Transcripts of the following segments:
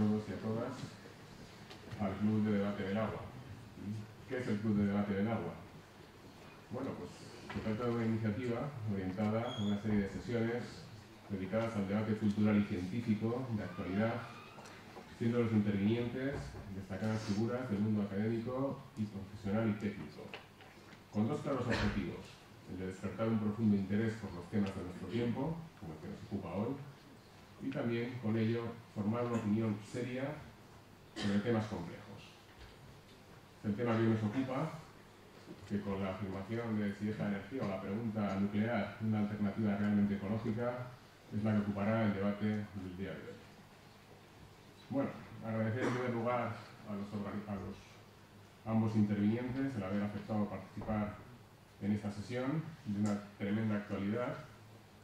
todos y a todas al Club de Debate del Agua. ¿Qué es el Club de Debate del Agua? Bueno, pues se trata de una iniciativa orientada a una serie de sesiones dedicadas al debate cultural y científico de actualidad, siendo los intervinientes destacadas figuras del mundo académico y profesional y técnico, con dos claros objetivos: el de despertar un profundo interés por los temas de nuestro tiempo, como el que nos ocupa hoy, y también, con ello, formar una opinión seria sobre temas complejos. El tema que hoy nos ocupa, que con la afirmación de si es la energía o la pregunta nuclear una alternativa realmente ecológica, es la que ocupará el debate del día de hoy. Bueno, agradecer en primer lugar a ambos intervinientes el haber aceptado participar en esta sesión de una tremenda actualidad,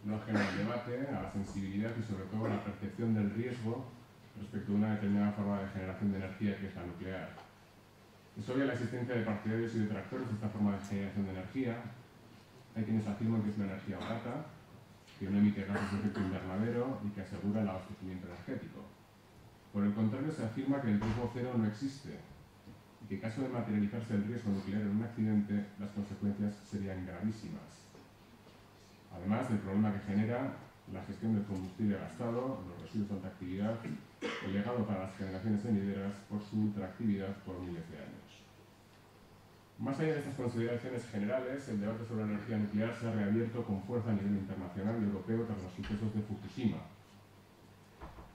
no ajena al debate, a la sensibilidad y sobre todo a la percepción del riesgo respecto a una determinada forma de generación de energía que es la nuclear. Es obvia la existencia de partidarios y detractores de esta forma de generación de energía. Hay quienes afirman que es una energía barata, que no emite gases de efecto invernadero y que asegura el abastecimiento energético. Por el contrario, se afirma que el riesgo cero no existe y que en caso de materializarse el riesgo nuclear en un accidente, las consecuencias serían gravísimas. Además del problema que genera la gestión del combustible gastado, los residuos de alta actividad, el legado para las generaciones venideras por su ultraactividad por miles de años. Más allá de estas consideraciones generales, el debate sobre la energía nuclear se ha reabierto con fuerza a nivel internacional y europeo tras los sucesos de Fukushima.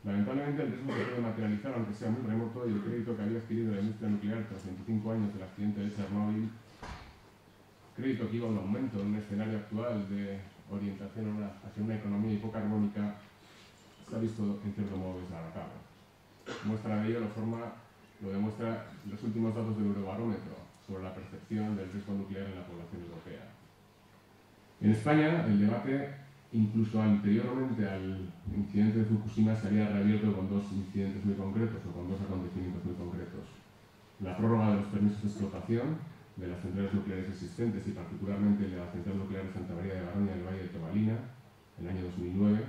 Lamentablemente, el riesgo se puede materializar, aunque sea muy remoto, y el crédito que había adquirido la industria nuclear tras 25 años del accidente de Chernóbil, crédito que iba a un aumento en un escenario actual de orientación hacia una economía hipocarbónica, se ha visto en cierto modo desbaratado. Muestra de ello lo demuestran los últimos datos del Eurobarómetro sobre la percepción del riesgo nuclear en la población europea. En España, el debate, incluso anteriormente al incidente de Fukushima, se había reabierto con dos incidentes muy concretos o con dos acontecimientos muy concretos: la prórroga de los permisos de explotación de las centrales nucleares existentes y particularmente de la central nuclear de Santa María de Garoña en el Valle de Tobalina, en el año 2009,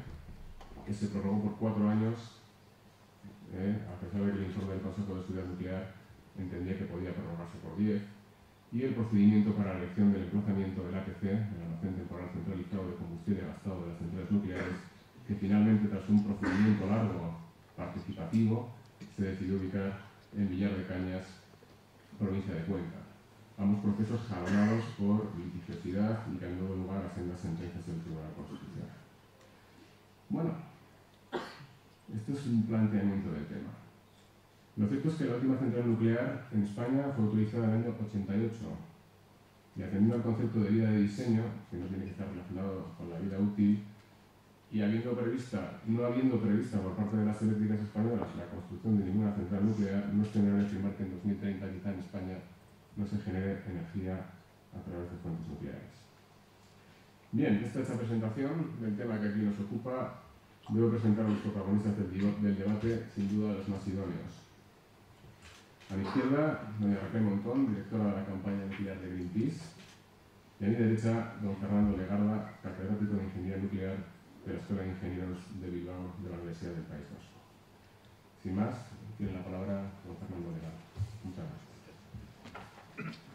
que se prorrogó por 4 años, a pesar de que el informe del Consejo de Seguridad Nuclear entendía que podía prorrogarse por 10, y el procedimiento para la elección del emplazamiento del ATC, el almacén temporal centralizado de combustible gastado de las centrales nucleares, que finalmente, tras un procedimiento largo participativo, se decidió ubicar en Villar de Cañas, provincia de Cuenca. Ambos procesos jalonados por litigiosidad y que han dado lugar a sendas sentencias del Tribunal Constitucional. Bueno, esto es un planteamiento del tema. Lo cierto es que la última central nuclear en España fue autorizada en el año 88 y, atendiendo al concepto de vida de diseño, que no tiene que estar relacionado con la vida útil, y no habiendo prevista por parte de las eléctricas españolas la construcción de ninguna central nuclear, no es generable afirmar que en 2030 quizá en España no se genere energía a través de fuentes nucleares. Bien, esta presentación del tema que aquí nos ocupa, debo presentar a los protagonistas del debate, sin duda los más idóneos. A mi izquierda, doña Raquel Montón, directora de la campaña nuclear de Greenpeace, y a mi derecha, don Fernando Legarda, catedrático de Ingeniería Nuclear de la Escuela de Ingenieros de Bilbao de la Universidad del País Vasco. Sin más, tiene la palabra don Fernando Legarda. Muchas gracias.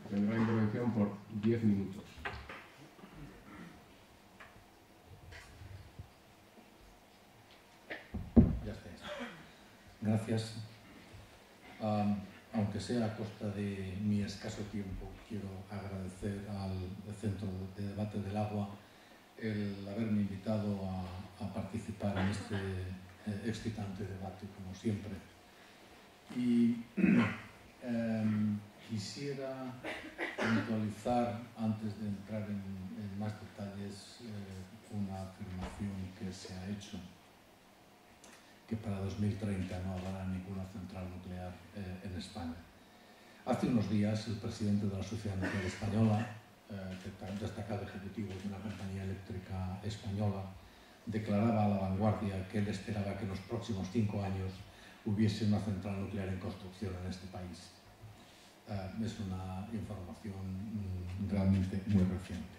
Tendrá la intervención por 10 minutos. Ya está. Gracias. Aunque sea a costa de mi escaso tiempo, quiero agradecer al Centro de Debate del Agua el haberme invitado a participar en este excitante debate, como siempre. Y quisiera puntualizar, antes de entrar en más detalles, una afirmación que se ha hecho, que para 2030 no habrá ninguna central nuclear en España. Hace unos días, el presidente de la Sociedad Nuclear Española, destacado ejecutivo de una compañía eléctrica española, declaraba a La Vanguardia que él esperaba que en los próximos 5 años hubiese una central nuclear en construcción en este país. Es una información realmente muy reciente.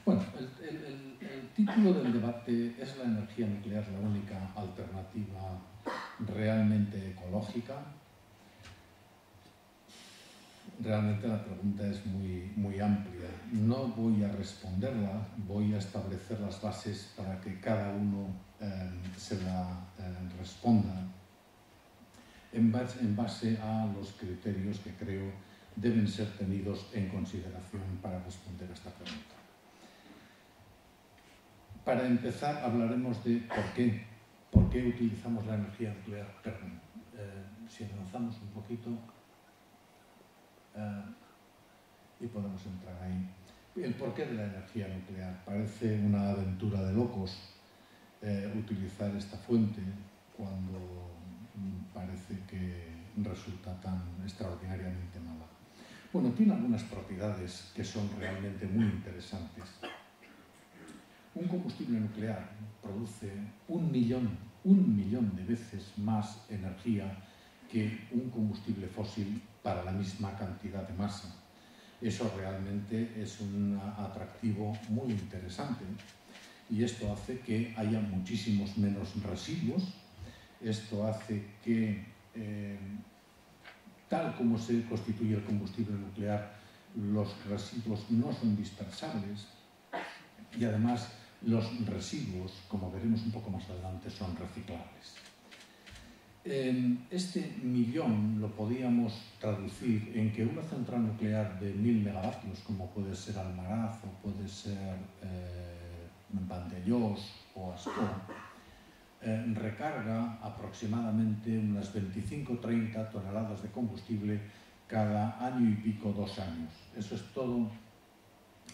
Bueno, el título del debate es: ¿la energía nuclear la única alternativa realmente ecológica? Realmente la pregunta es muy amplia. No voy a responderla, voy a establecer las bases para que cada uno se la responda en base a los criterios que creo deben ser tenidos en consideración para responder a esta pregunta. Para empezar, hablaremos de por qué utilizamos la energía nuclear. Perdón, si avanzamos un poquito y podemos entrar ahí. El porqué de la energía nuclear. Parece una aventura de locos utilizar esta fuente cuando parece que resulta tan extraordinariamente mala. Bueno, tiene algunas propiedades que son realmente muy interesantes. Un combustible nuclear produce un millón de veces más energía que un combustible fósil para la misma cantidad de masa. Eso realmente es un atractivo muy interesante y esto hace que haya muchísimos menos residuos. Esto hace que, tal como se constituye el combustible nuclear, los residuos no son dispersables y además los residuos, como veremos un poco más adelante, son reciclables. Este millón lo podíamos traducir en que una central nuclear de 1000 megavatios, como puede ser Almaraz o puede ser Vandellós o Ascó, recarga aproximadamente unas 25-30 toneladas de combustible cada año y pico, 2 años. Eso es todo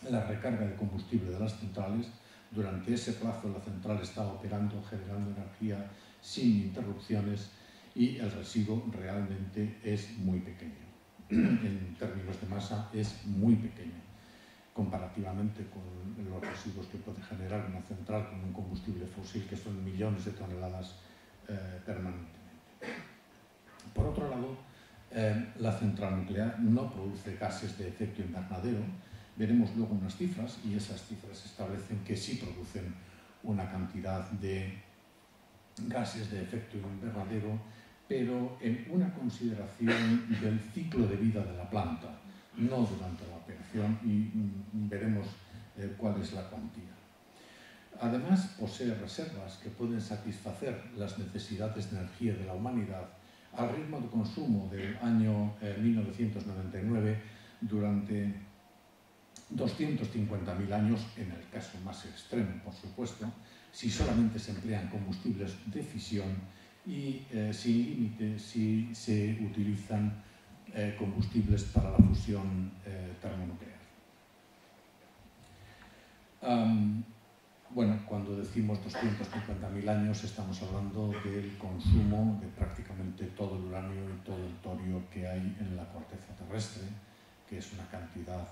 la recarga de combustible de las centrales. Durante ese plazo la central está operando, generando energía sin interrupciones y el residuo realmente es muy pequeño. En términos de masa es muy pequeño, comparativamente con los residuos que puede generar una central con un combustible fósil, que son millones de toneladas permanentemente. Por otro lado, la central nuclear no produce gases de efecto invernadero. Veremos luego unas cifras y esas cifras establecen que sí producen una cantidad de gases de efecto invernadero, pero en una consideración del ciclo de vida de la planta, no durante la operación, y veremos cuál es la cuantía. Además, posee reservas que pueden satisfacer las necesidades de energía de la humanidad al ritmo de consumo del año 1999 durante 250.000 años, en el caso más extremo, por supuesto, si solamente se emplean combustibles de fisión y sin límite si se utilizan combustibles para la fusión termonuclear. Bueno, cuando decimos 250.000 años estamos hablando del consumo de prácticamente todo el uranio y todo el torio que hay en la corteza terrestre, que es una cantidad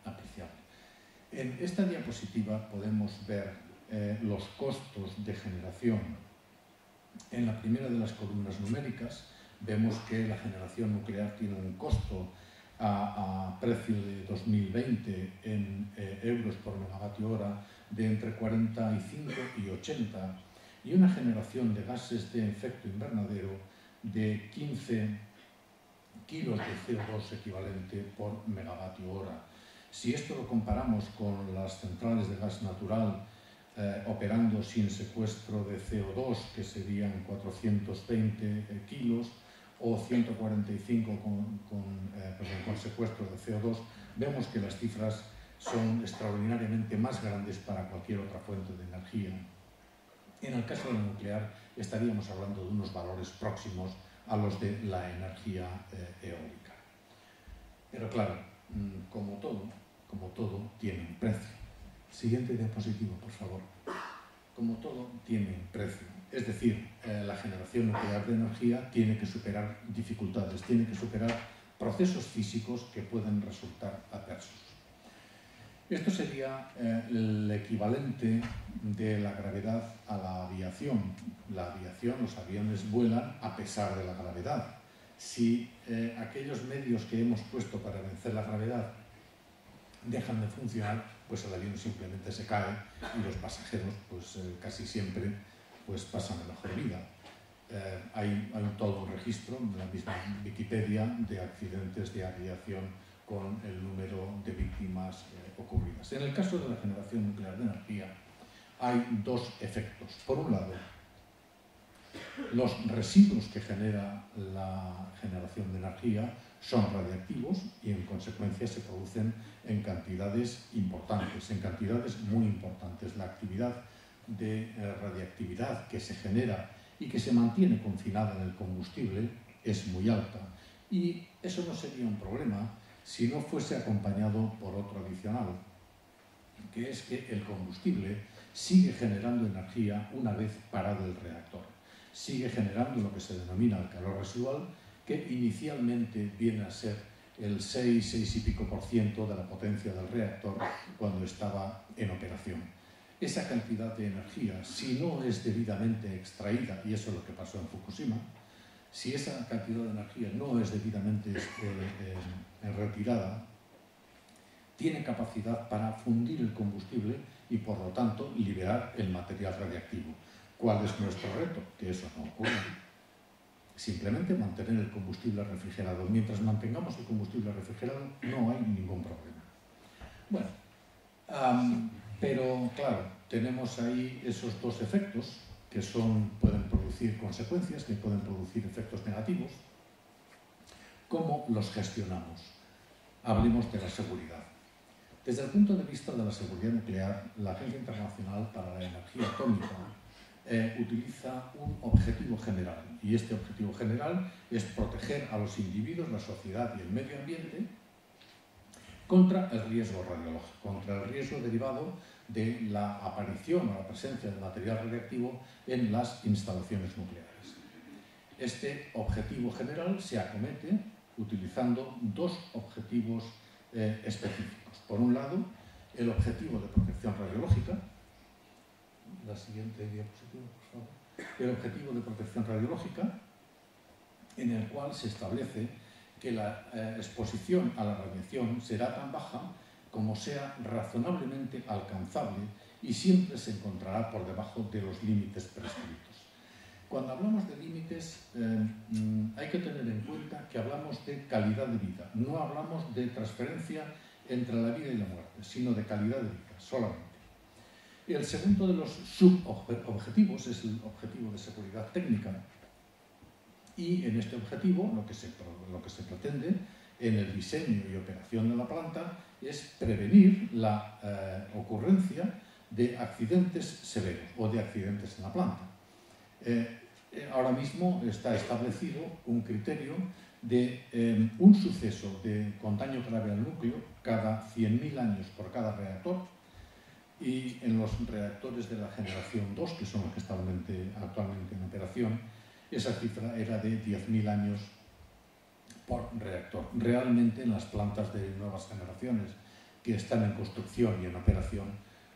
apreciable. En esta diapositiva podemos ver los costos de generación. En la primera de las columnas numéricas vemos que la generación nuclear tiene un costo a precio de 2020 en euros por megavatio hora de entre 45 y 80 y una generación de gases de efecto invernadero de 15 kilos de CO2 equivalente por megavatio hora. Si esto lo comparamos con las centrales de gas natural operando sin secuestro de CO2, que serían 420 kilos, o 145 con secuestro de CO2, vemos que las cifras son extraordinariamente más grandes para cualquier otra fuente de energía. En el caso de la nuclear estaríamos hablando de unos valores próximos a los de la energía eólica. Pero claro, como todo tiene un precio. Siguiente diapositiva, por favor. Como todo tiene un precio. Es decir, la generación nuclear de energía tiene que superar dificultades, tiene que superar procesos físicos que pueden resultar adversos. Esto sería el equivalente de la gravedad a la aviación. La aviación, los aviones vuelan a pesar de la gravedad. Si aquellos medios que hemos puesto para vencer la gravedad dejan de funcionar, pues el avión simplemente se cae y los pasajeros pues casi siempre pues pasan a mejor vida. hay todo un registro en la misma Wikipedia de accidentes de aviación con el número de víctimas ocurridas. En el caso de la generación nuclear de energía hay dos efectos. Por un lado, los residuos que genera la generación de energía son radiactivos y en consecuencia se producen en cantidades importantes, en cantidades muy importantes. La actividad de radiactividad que se genera y que se mantiene confinada en el combustible es muy alta. Y eso no sería un problema si no fuese acompañado por otro adicional, que es que el combustible sigue generando energía una vez parado el reactor. Sigue generando lo que se denomina el calor residual, que inicialmente viene a ser el 6 y pico % de la potencia del reactor cuando estaba en operación. Esa cantidad de energía, si no es debidamente extraída, y eso es lo que pasó en Fukushima, si esa cantidad de energía no es debidamente retirada, tiene capacidad para fundir el combustible y, por lo tanto, liberar el material radiactivo. ¿Cuál es nuestro reto? Que eso no ocurra. Simplemente mantener el combustible refrigerado. Mientras mantengamos el combustible refrigerado, no hay ningún problema. Bueno, pero claro, tenemos ahí esos dos efectos que pueden producir consecuencias, que pueden producir efectos negativos. ¿Cómo los gestionamos? Hablemos de la seguridad. Desde el punto de vista de la seguridad nuclear, la Agencia Internacional para la Energía Atómica utiliza un objetivo general, y este objetivo general es proteger a los individuos, la sociedad y el medio ambiente contra el riesgo radiológico, contra el riesgo derivado de la aparición o la presencia de material radiactivo en las instalaciones nucleares. Este objetivo general se acomete utilizando dos objetivos específicos. Por un lado, el objetivo de protección radiológica. La siguiente diapositiva, por favor. El objetivo de protección radiológica, en el cual se establece que la exposición a la radiación será tan baja como sea razonablemente alcanzable y siempre se encontrará por debajo de los límites prescritos. Cuando hablamos de límites, hay que tener en cuenta que hablamos de calidad de vida. No hablamos de transferencia entre la vida y la muerte, sino de calidad de vida, solamente. El segundo de los subobjetivos es el objetivo de seguridad técnica. Y en este objetivo lo que se pretende en el diseño y operación de la planta es prevenir la ocurrencia de accidentes severos o de accidentes en la planta. Ahora mismo está establecido un criterio de un suceso con daño grave al núcleo cada 100.000 años por cada reactor, y en los reactores de la generación 2, que son los que están actualmente en operación, esa cifra era de 10.000 años por reactor. Realmente en las plantas de nuevas generaciones que están en construcción y en operación,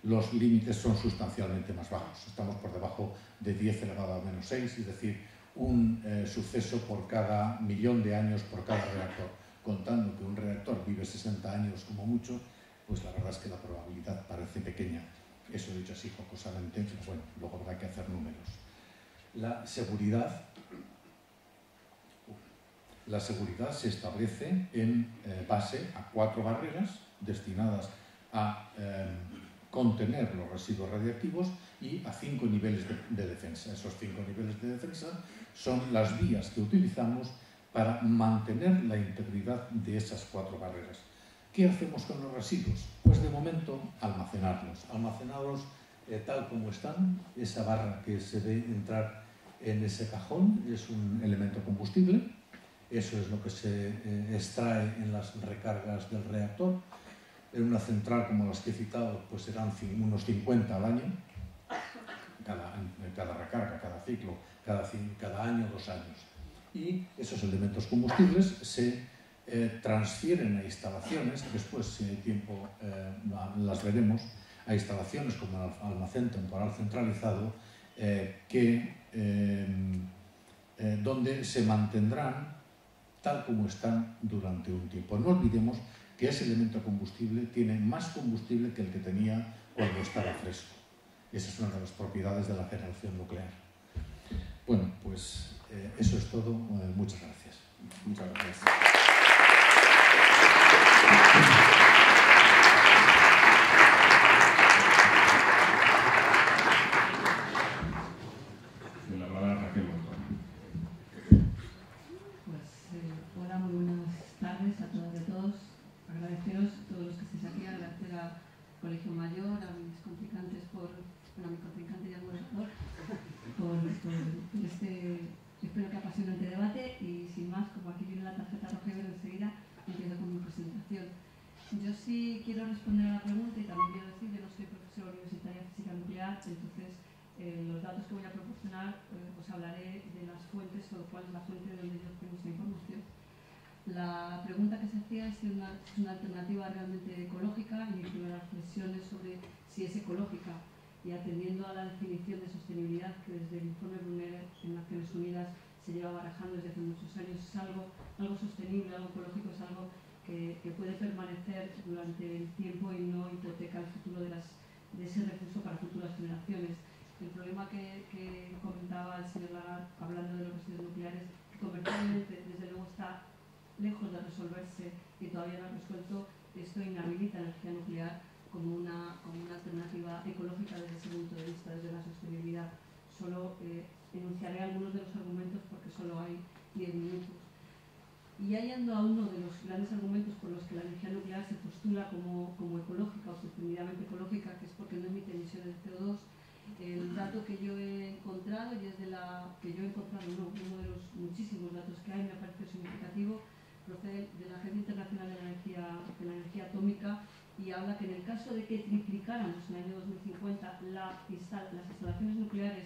los límites son sustancialmente más bajos. Estamos por debajo de 10 elevado a menos 6, es decir, un suceso por cada 1.000.000 de años por cada reactor. Contando que un reactor vive 60 años como mucho, pues la verdad es que la probabilidad parece pequeña. Eso dicho así jocosamente, pero bueno, luego habrá que hacer números. La seguridad se establece en base a 4 barreras destinadas a contener los residuos radiactivos y a 5 niveles de defensa. Esos 5 niveles de defensa son las vías que utilizamos para mantener la integridad de esas 4 barreras. ¿Qué hacemos con los residuos? Pues de momento almacenarlos tal como están. Esa barra que se ve entrar en ese cajón es un elemento combustible. Eso es lo que se extrae en las recargas del reactor. En una central como las que he citado, pues serán unos 50 al año, cada recarga, cada ciclo, cada año, 2 años. Y esos elementos combustibles se transfieren a instalaciones, después si hay tiempo las veremos, a instalaciones como el almacén temporal centralizado, donde se mantendrán tal como están durante un tiempo. No olvidemos que ese elemento combustible tiene más combustible que el que tenía cuando estaba fresco. Esa es una de las propiedades de la generación nuclear. Bueno, pues pues eso es todo. Muchas gracias. Muchas gracias. Hola, muy buenas tardes a todas y a todos. Agradeceros a todos los que estéis aquí, agradecer al Colegio Mayor, a mis contrincantes a mi contrincante y al moderador por este, espero que apasionante debate, y sin más, como aquí viene la tarjeta roja, enseguida empiezo con mi presentación. Yo sí quiero responder a la pregunta, y también quiero decir que no soy profesora universitaria de física nuclear, entonces los datos que voy a proporcionar os hablaré de las fuentes, o cuál es la fuente de donde yo obtengo esta información. La pregunta que se hacía es si es una alternativa realmente ecológica, y mi primera reflexión es sobre si es ecológica, y atendiendo a la definición de sostenibilidad que desde el informe Brunner en Naciones Unidas se lleva barajando desde hace muchos años, es algo sostenible, algo ecológico, es algo que puede permanecer durante el tiempo y no hipoteca el futuro de ese recurso para futuras generaciones. El problema que comentaba el señor Lagarde hablando de los residuos nucleares, que comercialmente desde luego está lejos de resolverse y todavía no ha resuelto, esto inhabilita la energía nuclear como una alternativa ecológica desde ese punto de vista, desde la sostenibilidad. Solo enunciaré algunos de los argumentos porque solo hay 10 minutos. Y yendo a uno de los grandes argumentos por los que la energía nuclear se postula como ecológica o sostenidamente ecológica, que es porque no emite emisiones de CO2, el dato que yo he encontrado, y es uno de los muchísimos datos que hay, me parece significativo, procede de la Agencia Internacional de la Energía Atómica, y habla que en el caso de que triplicáramos en el año 2050 las instalaciones nucleares,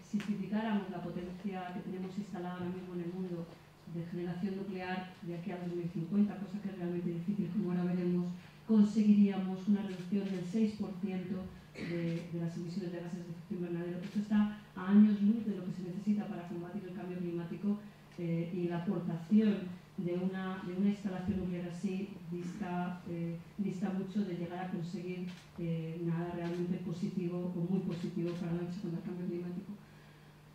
si triplicáramos la potencia que tenemos instalada ahora mismo en el mundo de generación nuclear de aquí a 2050, cosa que es realmente difícil, como ahora veremos, conseguiríamos una reducción del 6% de las emisiones de gases de efecto invernadero. Esto está a años luz de lo que se necesita para combatir el cambio climático, y la aportación de una instalación nuclear así dista mucho de llegar a conseguir nada realmente positivo o muy positivo para la lucha contra el cambio climático.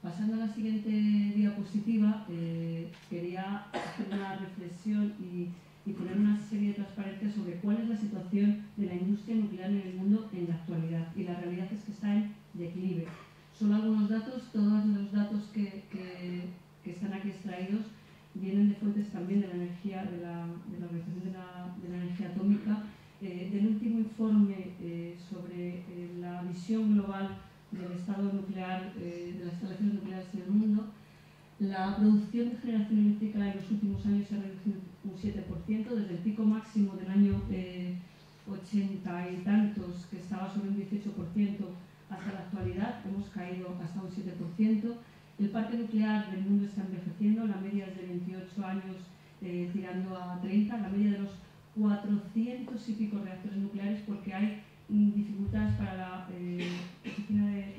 Pasando a la siguiente diapositiva, quería hacer una reflexión y poner una serie de transparencias sobre cuál es la situación de la industria nuclear en el mundo en la actualidad. Y la realidad es que está en declive. Solo algunos datos, todos los datos que están aquí extraídos vienen de fuentes también de la energía, de la Organización de la Energía Atómica, del último informe sobre la visión global del estado nuclear, de las instalaciones nucleares en el mundo. La producción de generación eléctrica en los últimos años se ha reducido un 7%, desde el pico máximo del año 80 y tantos, que estaba sobre un 18%, hasta la actualidad hemos caído hasta un 7%. El parque nuclear del mundo está envejeciendo, la media es de 28 años tirando a 30, la media de los 400 y pico reactores nucleares, porque hay dificultades para la Oficina de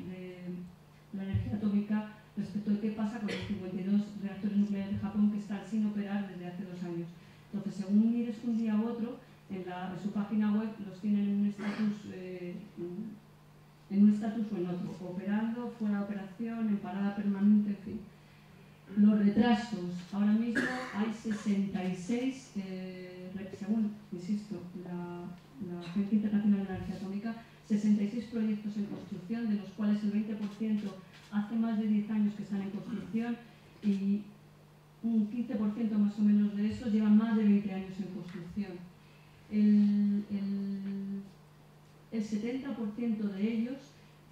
la Energía Atómica respecto de qué pasa con los 52 reactores nucleares de Japón que están sin operar desde hace 2 años. Entonces, según mires un día u otro, en su página web los tienen en un estatus o en otro, operando, fuera de operación, en parada permanente, en fin. Los retrasos, ahora mismo hay 66, según, insisto, la Agencia Internacional de la Energía Atómica, 66 proyectos en construcción, de los cuales el 20% hace más de 10 años que están en construcción, y un 15% más o menos de esos llevan más de 20 años en construcción. El 70% de ellos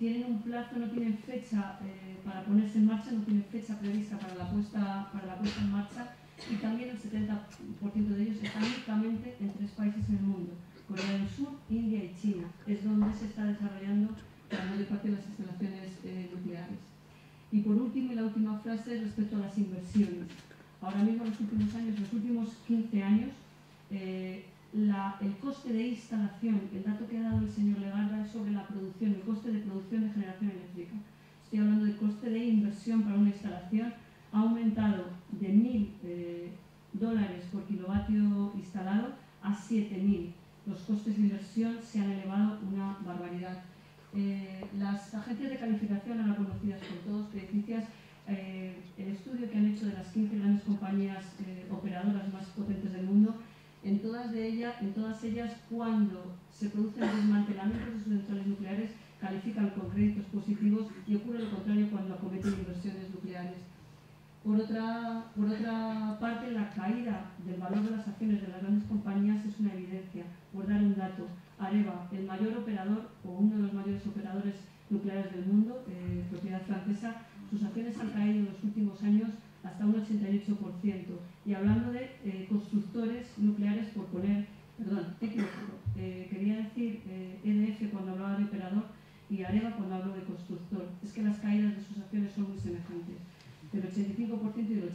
tienen un plazo, no tienen fecha para ponerse en marcha, no tienen fecha prevista para la puesta en marcha, y también el 70% de ellos están únicamente en 3 países en el mundo: Corea del Sur, India y China. Es donde se está desarrollando la mayor parte de las instalaciones nucleares. Y por último, y la última frase, respecto a las inversiones. Ahora mismo, en los últimos años, los últimos 15 años, el coste de instalación, el dato que ha dado el señor Lagarde es sobre la producción, el coste de producción de generación eléctrica. Estoy hablando del coste de inversión para una instalación, ha aumentado de $1.000 por kilovatio instalado a 7.000. Los costes de inversión se han elevado una barbaridad. Las agencias de calificación ahora conocidas por todos, Crediticias, el estudio que han hecho de las 15 grandes compañías operadoras más potentes del mundo, en todas ellas, cuando se producen desmantelamientos de sus centrales nucleares, califican con créditos positivos, y ocurre lo contrario cuando acometen inversiones nucleares. Por otra parte, la caída del valor de las acciones de las grandes compañías es una evidencia. Por dar un dato, Areva, el mayor operador o uno de los mayores operadores nucleares del mundo, propiedad francesa, sus acciones han caído en los últimos años hasta un 88%. Y hablando de constructores nucleares, quería decir EDF cuando hablaba de operador y Areva cuando hablo de constructor. Es que las caídas de sus acciones son muy semejantes, del 85% y del 88%.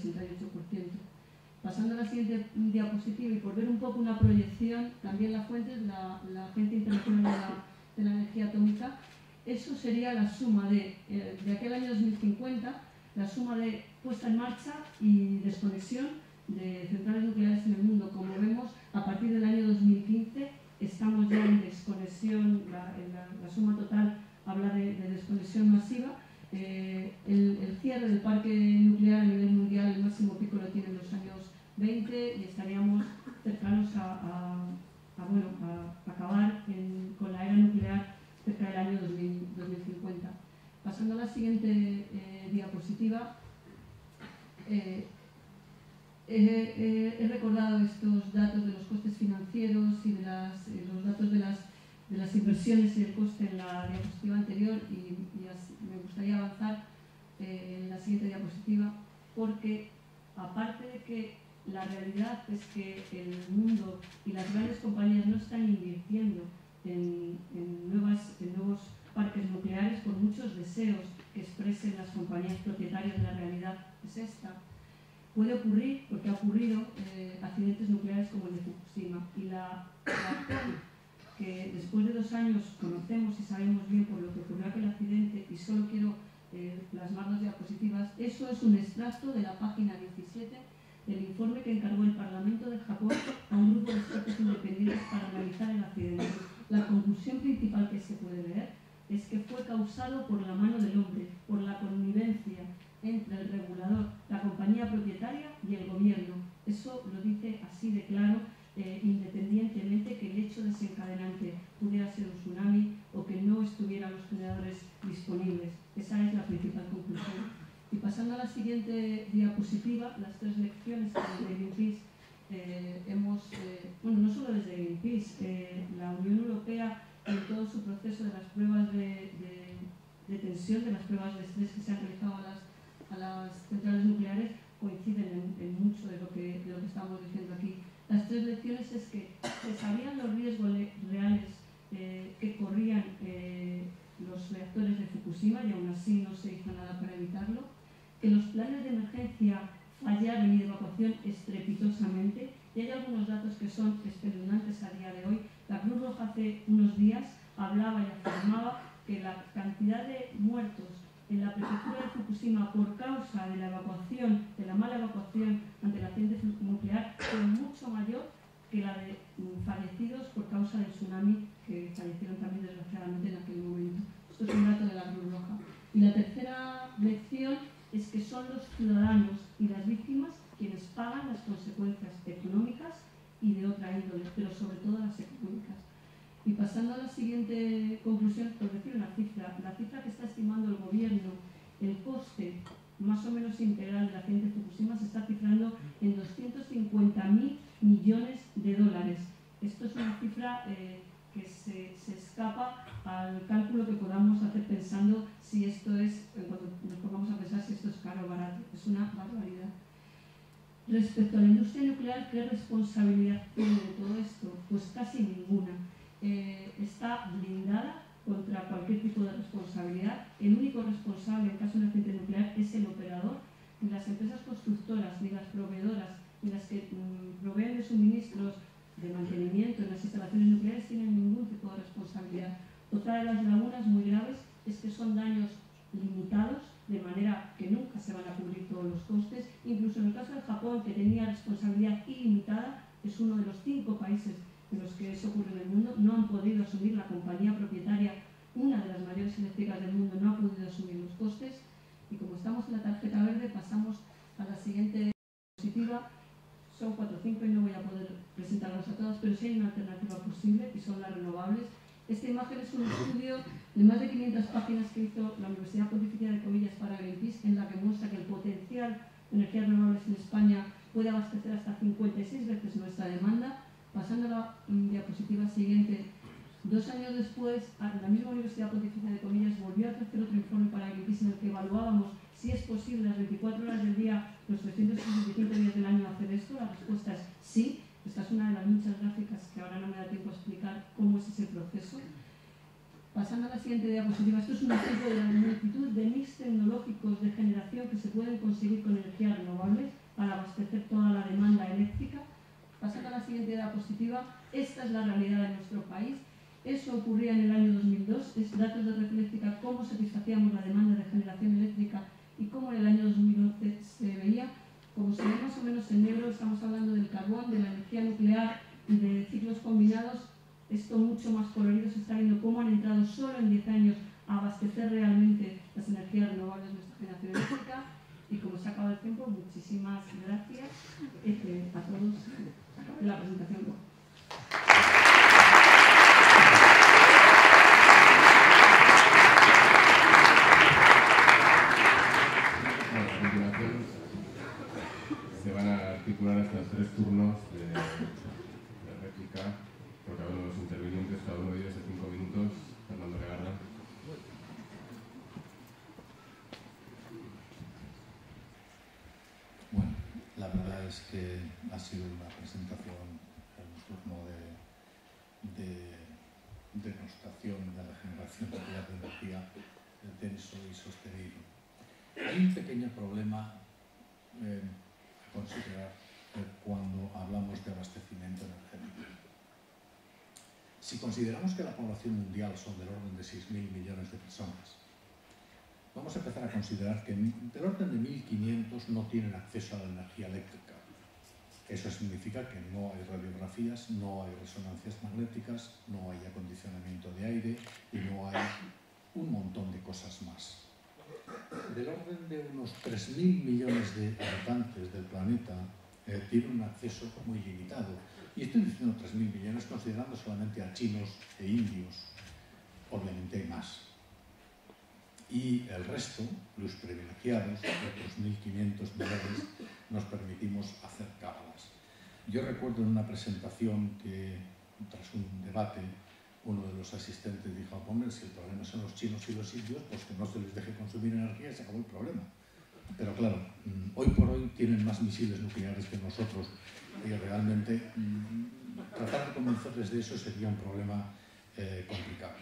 Pasando a la siguiente diapositiva, y por ver un poco una proyección, también la fuente es la Agencia Internacional de la Energía Atómica. Eso sería la suma de aquel año 2050, la suma de puesta en marcha y desconexión de centrales nucleares en el mundo. Como vemos, a partir del año 2015 estamos ya en desconexión, la suma total habla de desconexión masiva. El cierre del parque nuclear a nivel mundial, el máximo pico lo tiene en los años 20 y estaríamos cercanos a acabar con la era nuclear cerca del año 2050. Pasando a la siguiente diapositiva, he recordado estos datos de los costes financieros y de los datos de las inversiones y el coste en la diapositiva anterior, y me gustaría avanzar en la siguiente diapositiva, porque aparte de que la realidad es que el mundo y las grandes compañías no están invirtiendo en nuevos parques nucleares por muchos deseos que expresen las compañías propietarias, de la realidad es esta. Puede ocurrir, porque ha ocurrido, accidentes nucleares como el de Fukushima, y la razón que después de 2 años conocemos y sabemos bien por lo que ocurrió aquel accidente, y solo quiero plasmar 2 diapositivas. Eso es un extracto de la página 17 del informe que encargó el Parlamento de Japón a un grupo de expertos independientes para analizar el accidente. La conclusión principal que se puede ver es que fue causado por la mano del hombre, por la connivencia entre el regulador, la compañía propietaria y el gobierno. Eso lo dice así de claro, independientemente que el hecho desencadenante pudiera ser un tsunami o que no estuvieran los generadores disponibles. Esa es la principal conclusión. Y pasando a la siguiente diapositiva, las 3 lecciones que desde Greenpeace no solo desde Greenpeace, la Unión Europea, en todo su proceso de las pruebas de tensión, de las pruebas de estrés que se han realizado a las centrales nucleares, coinciden en mucho de lo que estamos diciendo aquí. Las 3 lecciones es que se sabían los riesgos reales que corrían los reactores de Fukushima, y aún así no se hizo nada para evitarlo, que los planes de emergencia fallaron y de evacuación estrepitosamente, y hay algunos datos que son espeluznantes a día de hoy. La Cruz Roja hace unos días hablaba y afirmaba que la cantidad de muertos en la prefectura de Fukushima por causa de la evacuación, de la mala evacuación ante el accidente nuclear, fue mucho mayor que la de fallecidos por causa del tsunami, que fallecieron también desgraciadamente en aquel momento. Esto es un dato de la Cruz Roja. Y la tercera lección es que son los ciudadanos y las víctimas quienes pagan las consecuencias económicas y de otra índole, pero sobre todo las económicas. Y pasando a la siguiente conclusión, por decir una cifra, la cifra que está estimando el gobierno, el coste más o menos integral del accidente de Fukushima, se está cifrando en 250.000 millones de dólares. Esto es una cifra que se escapa al cálculo que podamos hacer pensando si esto es, cuando nos pongamos a pensar si esto es caro o barato. Es una barbaridad. Respecto a la industria nuclear, ¿qué responsabilidad tiene de todo esto? Pues casi ninguna. Está blindada contra cualquier tipo de responsabilidad. El único responsable en caso de un accidente nuclear es el operador. Ni las empresas constructoras, ni las proveedoras, ni las que proveen de suministros de mantenimiento en las instalaciones nucleares tienen ningún tipo de responsabilidad. Otra de las lagunas muy graves es que son daños limitados, de manera que nunca se van a cubrir todos los costes. Incluso en el caso de Japón, que tenía responsabilidad ilimitada, es uno de los 5 países en los que eso ocurre en el mundo, no han podido asumir la compañía propietaria, una de las centrales eléctricas del mundo no ha podido asumir los costes y como estamos en la tarjeta verde pasamos a la siguiente diapositiva. Son 4 o 5 y no voy a poder presentarlas a todas, pero sí hay una alternativa posible y son las renovables. Esta imagen es un estudio de más de 500 páginas que hizo la Universidad Pontificia de Comillas para Greenpeace, en la que muestra que el potencial de energías renovables en España puede abastecer hasta 56 veces nuestra demanda. Pasando a la diapositiva siguiente, 2 años después, la misma Universidad Pontificia de Comillas volvió a hacer otro informe para Greenpeace en el que evaluábamos si es posible las 24 horas del día, los 365 días del año hacer esto. La respuesta es sí. Esta es una de las muchas gráficas que ahora no me da tiempo a explicar cómo es ese proceso. Pasando a la siguiente diapositiva, esto es un ejemplo de la multitud de mix tecnológicos de generación que se pueden conseguir con energías renovables para abastecer toda la demanda eléctrica. Pasando a la siguiente diapositiva, esta es la realidad de nuestro país. Eso ocurría en el año 2002, es datos de Red Eléctrica, cómo satisfacíamos la demanda de generación eléctrica y cómo en el año 2011 se veía. Como se ve más o menos en negro, estamos hablando del carbón, de la energía nuclear y de ciclos combinados. Esto mucho más colorido se está viendo cómo han entrado solo en 10 años a abastecer realmente las energías renovables de nuestra generación eléctrica. Y como se ha acabado el tiempo, muchísimas gracias a todos. Acabé la presentación. Se van a articular estos 3 turnos de réplica por cada uno de los intervinientes, cada uno de ellos de 5 minutos. Fernando Legarda. Bueno, la verdad es que ha sido una presentación, un turno de demostración de la generación de energía denso y sostenido. Hay un pequeño problema a considerar cuando hablamos de abastecimiento energético. Si consideramos que la población mundial son del orden de 6.000 millones de personas, vamos a empezar a considerar que del orden de 1.500 no tienen acceso a la energía eléctrica. Eso significa que no hay radiografías, no hay resonancias magnéticas, no hay acondicionamiento de aire y no hay un montón de cosas más. Del orden de unos 3.000 millones de habitantes del planeta tienen un acceso muy limitado. Y estoy diciendo 3.000 millones considerando solamente a chinos e indios. Obviamente hay más. Y el resto, los privilegiados, otros 1.500 millones, nos permitimos hacer cábalas. Yo recuerdo en una presentación que, tras un debate, uno de los asistentes dijo: hombre, si el problema son los chinos y los indios, pues que no se les deje consumir energía y se acabó el problema. Pero claro, hoy por hoy tienen más misiles nucleares que nosotros y realmente tratar de convencerles de eso sería un problema complicado.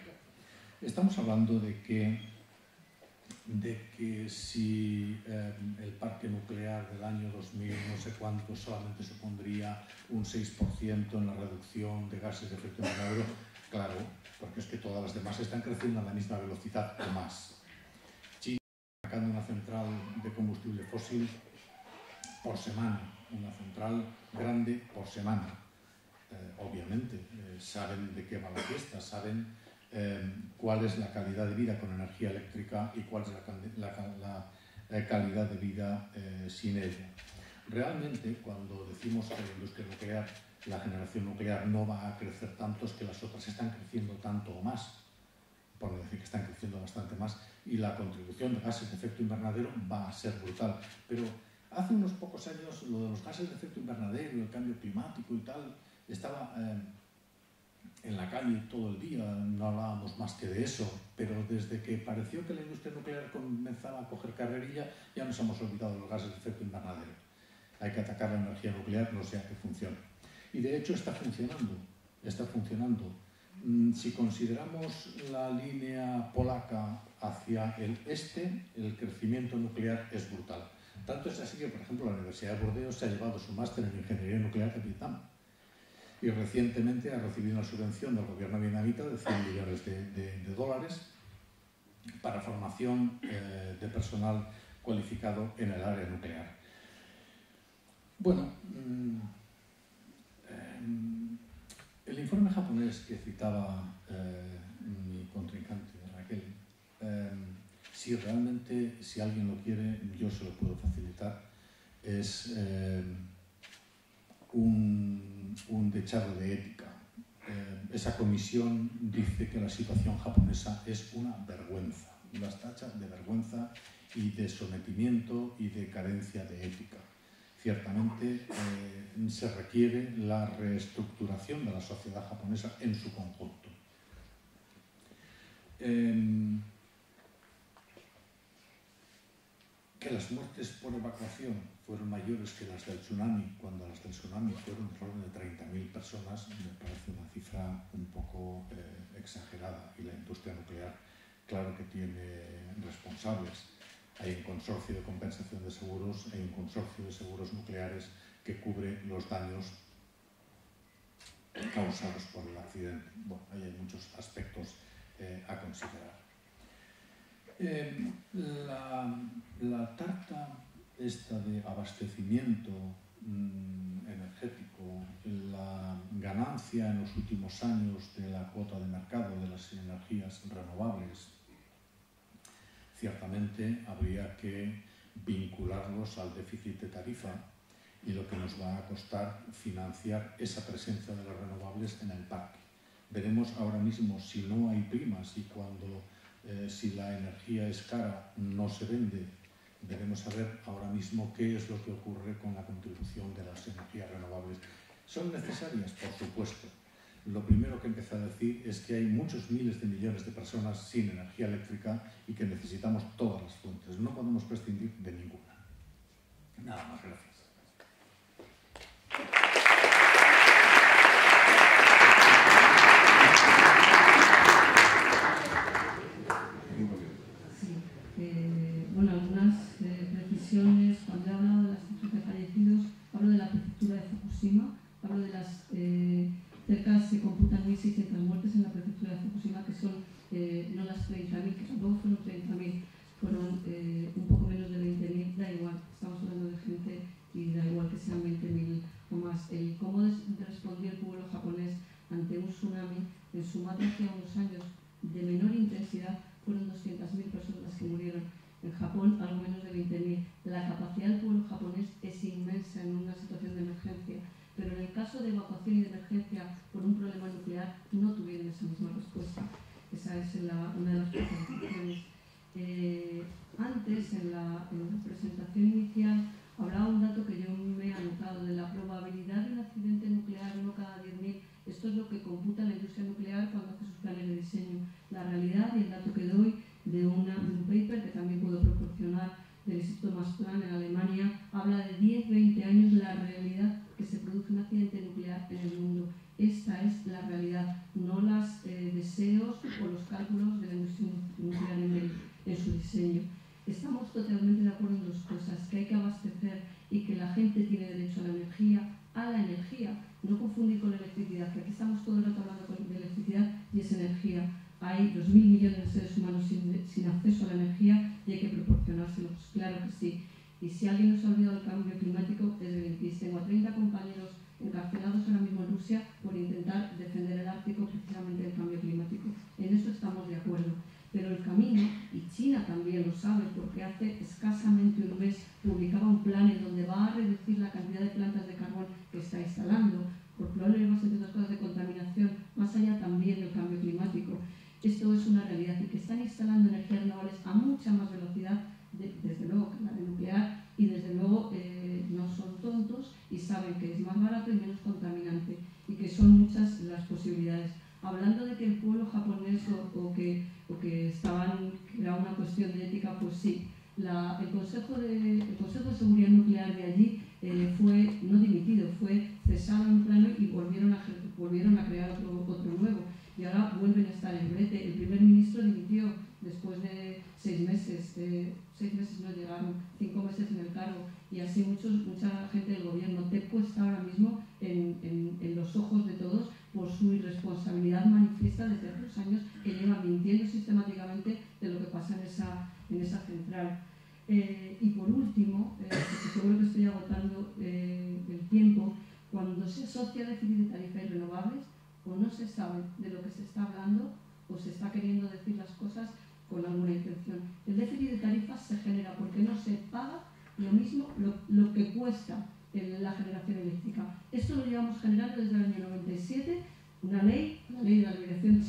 Estamos hablando de que si el parque nuclear del año 2000 no sé cuánto solamente supondría un 6% en la reducción de gases de efecto invernadero, claro, porque es que todas las demás están creciendo a la misma velocidad o más. China sacando una central de combustible fósil por semana, una central grande por semana. Obviamente, saben de qué va la fiesta, saben cuál es la calidad de vida con energía eléctrica y cuál es la calidad de vida sin ella. Realmente, cuando decimos que la industria nuclear, la generación nuclear no va a crecer tanto, es que las otras están creciendo tanto o más, por no decir que están creciendo bastante más, y la contribución de gases de efecto invernadero va a ser brutal. Pero hace unos pocos años lo de los gases de efecto invernadero, el cambio climático y tal, estaba en la calle todo el día, no hablábamos más que de eso, pero desde que pareció que la industria nuclear comenzaba a coger carrerilla, ya nos hemos olvidado de los gases de efecto invernadero. Hay que atacar la energía nuclear, no sea que funcione. Y de hecho está funcionando, está funcionando. Si consideramos la línea polaca hacia el este, el crecimiento nuclear es brutal. Tanto es así que, por ejemplo, la Universidad de Burdeos se ha llevado su máster en Ingeniería Nuclear de Vietnam. Y recientemente ha recibido una subvención del gobierno vietnamita de 100 millones de dólares para formación de personal cualificado en el área nuclear. Bueno, el informe japonés que citaba mi contrincante Raquel si realmente, si alguien lo quiere, yo se lo puedo facilitar, es un dechado de ética. Esa comisión dice que la situación japonesa es una vergüenza, las tacha de vergüenza y de sometimiento y de carencia de ética. Ciertamente se requiere la reestructuración de la sociedad japonesa en su conjunto. Que las muertes por evacuación fueron mayores que las del tsunami, cuando las del tsunami fueron de orden de 30.000 personas, me parece una cifra un poco exagerada, y la industria nuclear, claro que tiene responsables. Hay un consorcio de compensación de seguros, hay un consorcio de seguros nucleares que cubre los daños causados por el accidente. Bueno, ahí hay muchos aspectos a considerar. La tarta esta de abastecimiento energético, la ganancia en los últimos años de la cuota de mercado de las energías renovables, ciertamente habría que vincularlos al déficit de tarifa y lo que nos va a costar financiar esa presencia de las renovables en el parque. Veremos ahora mismo si no hay primas y cuando si la energía es cara no se vende. Veremos a ver ahora mismo qué es lo que ocurre con la contribución de las energías renovables. ¿Son necesarias? Por supuesto. Lo primero que empecé a decir es que hay muchos miles de millones de personas sin energía eléctrica y que necesitamos todas las fuentes. No podemos prescindir de ninguna. Nada más, gracias. Bueno, algunas precisiones. Cuando he hablado de las cifras de fallecidos, hablo de la prefectura de Fukushima, hablo de las cerca se computan 1.600 muertes en la prefectura de Fukushima, que son no las 30.000, que tampoco fueron 30.000, fueron un poco menos de 20.000, da igual, estamos hablando de gente y da igual que sean 20.000 o más. ¿Cómo respondió el pueblo japonés ante un tsunami? En Sumatra hace unos años de menor intensidad fueron 200.000 personas las que murieron. En Japón, algo menos de 20.000. La capacidad del pueblo japonés es inmensa en una situación de emergencia, pero en el caso de evacuación y de emergencia por un problema nuclear no tuvieron esa misma respuesta. Esa es una de las presentaciones. Antes, en la presentación inicial, hablaba un dato que yo me he anotado de la probabilidad de un accidente nuclear, 1 cada 10.000. Esto es lo que computa la industria nuclear cuando hace sus planes de diseño. La realidad, y el dato que doy de un paper que también puedo proporcionar del Instituto Max Planck en Alemania, habla de 10-20 años la realidad que se produce un accidente nuclear en el mundo. Esta es la realidad, no los deseos o los cálculos de la industria nuclear en su diseño. Estamos totalmente de acuerdo en dos cosas, que hay que abastecer y que la gente tiene derecho a la energía, no confundir con la electricidad, que aquí estamos todo el rato hablando de electricidad y es energía. Hay 2.000 millones de seres humanos sin acceso a la energía y hay que proporcionárselos, claro que sí. Y si alguien nos ha olvidado del cambio climático, es Greenpeace. Tengo a 30 compañeros encarcelados ahora mismo en Rusia por intentar defender el Ártico precisamente del cambio climático. En eso estamos de acuerdo. Pero el camino, y China también lo sabe, porque hace escasamente un mes publicaba un plan en donde va a reducir la cantidad de plantas de carbón que está instalando, por problemas, entre otras cosas, de contaminación, más allá también del cambio climático. Esto es una realidad y que están instalando energías renovables a mucha más velocidad, desde luego que la de nuclear, y desde luego no son tontos y saben que es más barato y menos contaminante y que son muchas las posibilidades. Hablando de que el pueblo japonés o que era una cuestión de ética, pues sí, el Consejo de Seguridad Nuclear de allí fue no dimitido, fue cesado en un plano y volvieron a crear otro nuevo. Y ahora vuelven a estar en brete. El primer ministro dimitió después de 6 meses, 6 meses no llegaron, 5 meses en el cargo, y así mucha gente del gobierno. TEPCO está ahora mismo en los ojos de todos por su irresponsabilidad manifiesta desde hace 2 años, que lleva mintiendo sistemáticamente de lo que pasa en esa central. Y por último, porque seguro que estoy agotando el tiempo, cuando se asocia déficit de tarifa y renovables, o no se sabe de lo que se está hablando, o se está queriendo decir las cosas con alguna intención. El déficit de tarifas se genera porque no se paga lo mismo lo que cuesta la generación eléctrica. Esto lo llevamos generando desde el año 97, una ley, la ley de la liberación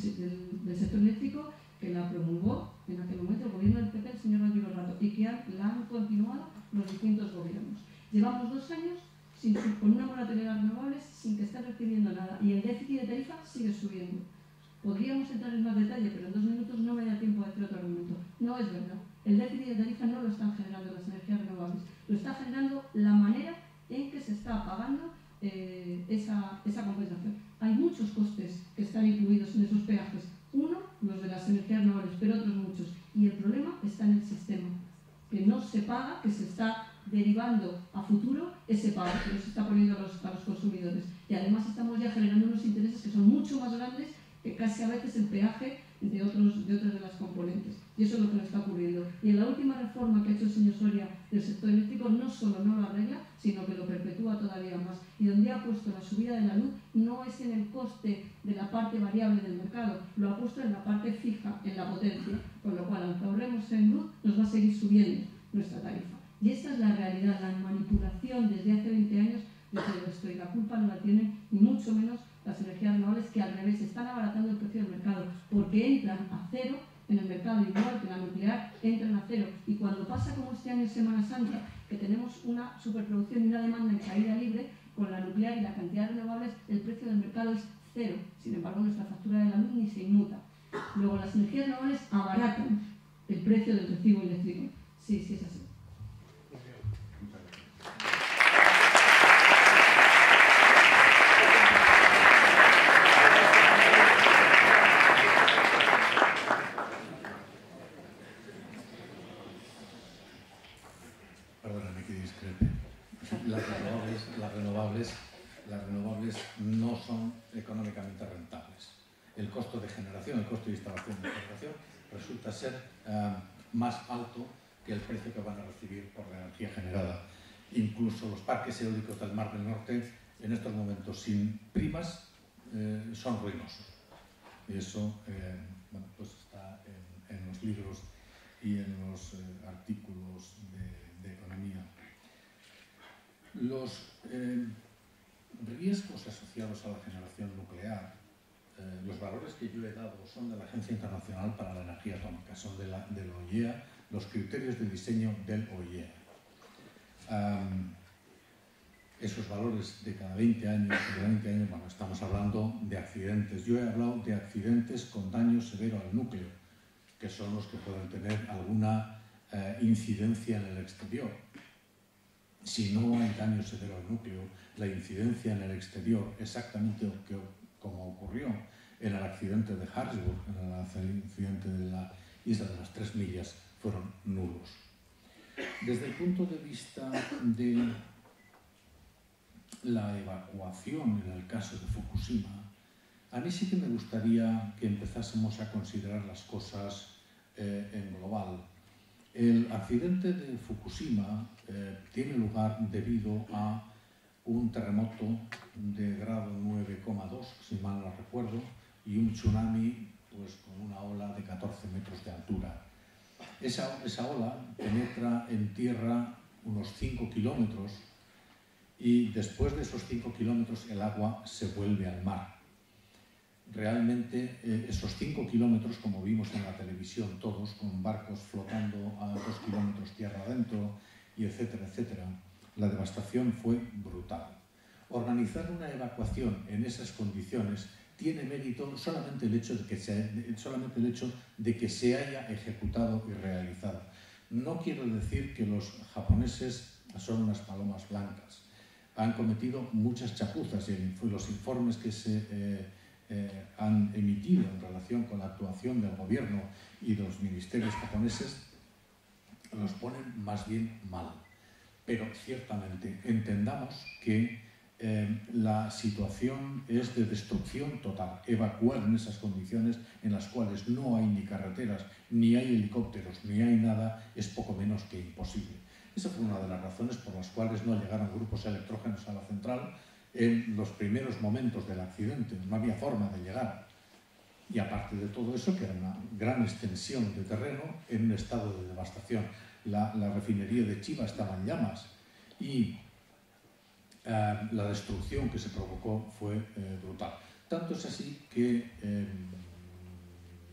del sector eléctrico, que la promulgó en aquel momento el gobierno del PP, el señor Rodrigo Rato, y que la han continuado los distintos gobiernos. Llevamos 2 años con una moratoria de las renovables sin que estén recibiendo nada y el déficit de tarifa sigue subiendo. Podríamos entrar en más detalle, pero en 2 minutos no me da tiempo a hacer otro argumento. No es verdad. El déficit de tarifa no lo están generando las energías renovables, lo está generando la manera en que se está pagando esa compensación. Hay muchos costes que están incluidos en esos peajes. Uno, los de las energías renovables, pero otros muchos. Y el problema está en el sistema, que no se paga, que se está derivando a futuro ese pago que nos está poniendo a los consumidores. Y además estamos ya generando unos intereses que son mucho más grandes que casi a veces el peaje de otras de las componentes. Y eso es lo que nos está ocurriendo. Y en la última reforma que ha hecho el señor Soria del sector eléctrico no solo no lo arregla, sino que lo perpetúa todavía más. Y donde ha puesto la subida de la luz no es en el coste de la parte variable del mercado, lo ha puesto en la parte fija, en la potencia, con lo cual, aunque ahorremos en luz, nos va a seguir subiendo nuestra tarifa. Y esta es la realidad, la manipulación desde hace 20 años de todo esto. Y la culpa no la tienen ni mucho menos las energías renovables, que al revés están abaratando el precio del mercado, porque entran a cero en el mercado, igual que la nuclear, entran a cero. Y cuando pasa como este año en Semana Santa, que tenemos una superproducción y una demanda en caída libre, con la nuclear y la cantidad de renovables, el precio del mercado es cero. Sin embargo, nuestra factura de la luz ni se inmuta. Luego, las energías renovables abaratan el precio del recibo eléctrico. Sí, sí es así. Perdóname que discrepe. Las renovables no son económicamente rentables. El costo de generación, el costo de instalación de generación resulta ser más alto que el precio que van a recibir por la energía generada. Incluso los parques eólicos del Mar del Norte, en estos momentos sin primas, son ruinosos. Y eso bueno, pues está en los libros y en los artículos de economía. Los riesgos asociados a la generación nuclear, los valores que yo he dado son de la Agencia Internacional para la Energía Atómica, son del OIEA, los criterios de diseño del OIEA. Esos valores de cada 20 años, bueno, estamos hablando de accidentes. Yo he hablado de accidentes con daño severo al núcleo, que son los que pueden tener alguna incidencia en el exterior. Si no hay daño severo al núcleo, la incidencia en el exterior, exactamente como ocurrió en el accidente de Harrisburg, en el accidente de la isla de las 3 millas, fueron nulos. Desde el punto de vista de la evacuación en el caso de Fukushima, a mí sí que me gustaría que empezásemos a considerar las cosas en global. El accidente de Fukushima tiene lugar debido a un terremoto de grado 9,2, si mal no recuerdo, y un tsunami pues, con una ola de 14 metros de altura. Esa ola penetra en tierra unos 5 kilómetros y después de esos 5 kilómetros el agua se vuelve al mar. Realmente esos 5 kilómetros, como vimos en la televisión todos, con barcos flotando a 2 kilómetros tierra adentro, y etcétera, etcétera, la devastación fue brutal. Organizar una evacuación en esas condiciones tiene mérito solamente el hecho de que se haya ejecutado y realizado. No quiero decir que los japoneses son unas palomas blancas. Han cometido muchas chapuzas y los informes que se han emitido en relación con la actuación del gobierno y de los ministerios japoneses los ponen más bien mal. Pero ciertamente entendamos que la situación es de destrucción total. Evacuar en esas condiciones en las cuales no hay ni carreteras, ni hay helicópteros, ni hay nada, es poco menos que imposible. Esa fue una de las razones por las cuales no llegaron grupos electrógenos a la central en los primeros momentos del accidente. No había forma de llegar. Y aparte de todo eso, que era una gran extensión de terreno en un estado de devastación. La refinería de Chiva estaba en llamas y la destrucción que se provocó fue brutal. Tanto es así que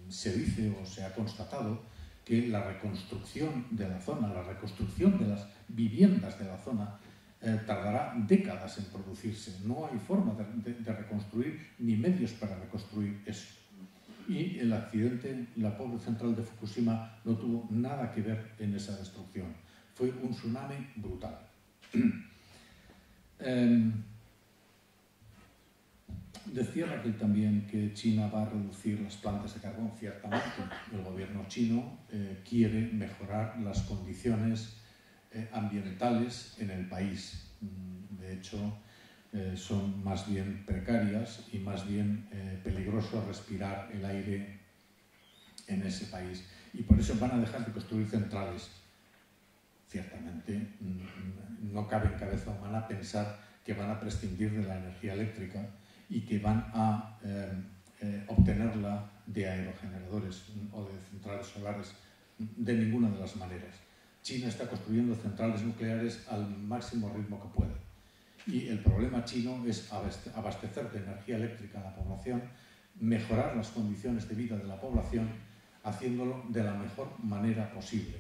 se dice o se ha constatado que la reconstrucción de la zona, la reconstrucción de las viviendas de la zona, tardará décadas en producirse. No hay forma de reconstruir ni medios para reconstruir eso. Y el accidente, la pobre central de Fukushima, no tuvo nada que ver en esa destrucción. Fue un tsunami brutal. Decía Raquel también que China va a reducir las plantas de carbón. Ciertamente, el gobierno chino quiere mejorar las condiciones ambientales en el país. De hecho, son más bien precarias y más bien peligroso respirar el aire en ese país. Y por eso van a dejar de construir centrales. Ciertamente, no cabe en cabeza humana pensar que van a prescindir de la energía eléctrica y que van a obtenerla de aerogeneradores o de centrales solares, de ninguna de las maneras. China está construyendo centrales nucleares al máximo ritmo que puede. Y el problema chino es abastecer de energía eléctrica a la población, mejorar las condiciones de vida de la población, haciéndolo de la mejor manera posible.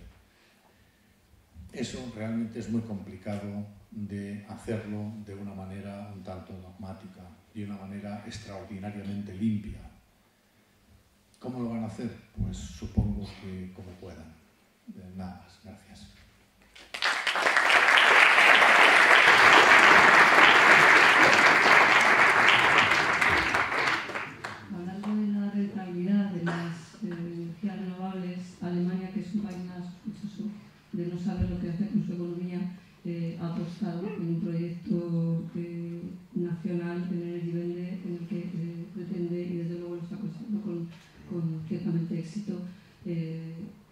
Eso realmente es muy complicado de hacerlo de una manera un tanto dogmática y de una manera extraordinariamente limpia. ¿Cómo lo van a hacer? Pues supongo que como puedan. Nada más. Gracias. Hablando de la rentabilidad de las energías renovables, Alemania, que es un país más sospechoso de no saber lo que hace con su economía, ha apostado en un proyecto nacional de Energiewende en el que pretende, y desde luego lo está consiguiendo con ciertamente éxito,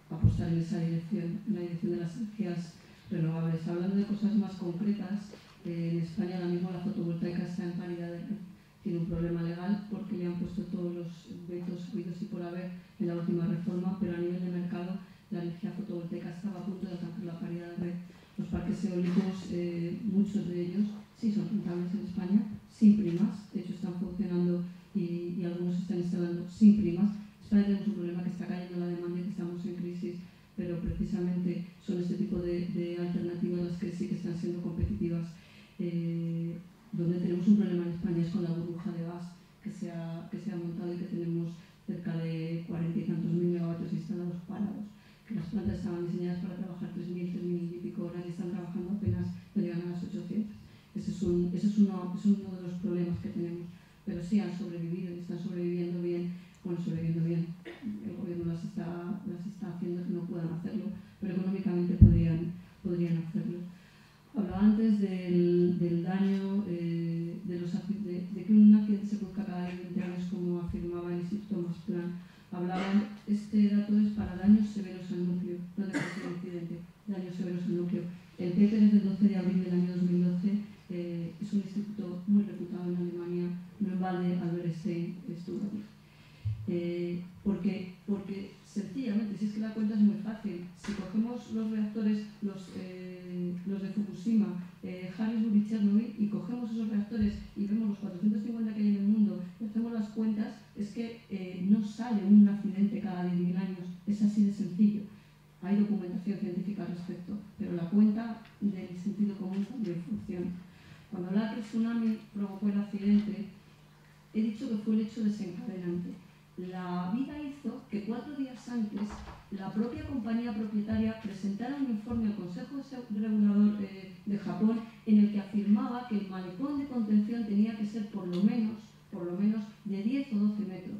apostar en esa dirección, en la dirección de las energías renovables. Hablando de cosas más concretas, en España ahora mismo la fotovoltaica está en paridad de red. Tiene un problema legal porque le han puesto todos los vetos habidos y por haber en la última reforma, pero a nivel de mercado la energía fotovoltaica estaba a punto de alcanzar la paridad de red. Los parques eólicos, muchos de ellos sí son rentables en España, sin primas. De hecho están funcionando y algunos se están instalando sin primas. España tenemos un problema que está cayendo la demanda y que estamos en crisis, pero precisamente son este tipo de alternativas las que sí que están siendo competitivas. Donde tenemos un problema en España es con la burbuja de gas que se ha montado y que tenemos cerca de 40 y tantos mil megavatios instalados parados, que las plantas estaban diseñadas para trabajar 3.000 y pico horas y están trabajando apenas, no llegan a las 800. Ese es uno de los problemas que tenemos, pero sí han sobrevivido y están sobreviviendo bien. Bueno, sobreviviendo bien, el gobierno las está haciendo que no puedan hacerlo, pero económicamente podrían hacerlo. Hablaba antes del daño, de que un accidente se produzca cada 20 años, como afirmaba el Instituto Masplan. Hablaban, este dato es para daños severos al núcleo, no de cualquier incidente, daños severos al núcleo. El paper es del 12 de abril del año 2012, es un instituto muy reputado en Alemania, no en balde Albert Einstein estuvo aquí. Porque sencillamente, si es que la cuenta es muy fácil, si cogemos los reactores, los de Fukushima, Harrisburg y Chernobyl, y cogemos esos reactores y vemos los 450 que hay en el mundo y hacemos las cuentas, es que no sale un accidente cada 10.000 años, es así de sencillo. Hay documentación científica al respecto, pero la cuenta del sentido común también funciona. Cuando hablaba que el tsunami provocó el accidente, he dicho que fue el hecho desencadenante. La vida hizo que 4 días antes la propia compañía propietaria presentara un informe al Consejo Regulador de Japón en el que afirmaba que el malecón de contención tenía que ser por lo menos de 10 o 12 metros,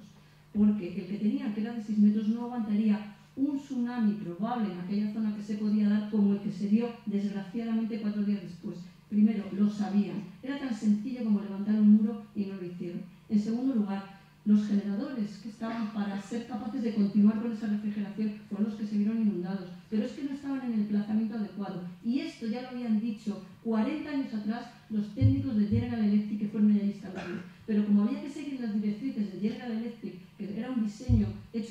porque el que tenía, que era de 6 metros, no aguantaría un tsunami probable en aquella zona que se podía dar como el que se dio desgraciadamente 4 días después. Primero, lo sabían, era tan sencillo como levantar un muro y no lo hicieron. En segundo lugar, los generadores que estaban para ser capaces de continuar con esa refrigeración fueron los que se vieron inundados, pero es que no estaban en el emplazamiento adecuado. Y esto ya lo habían dicho 40 años atrás los técnicos de General Electric que fueron allá a instalarlo. Pero como había que seguir las directrices de General Electric, que era un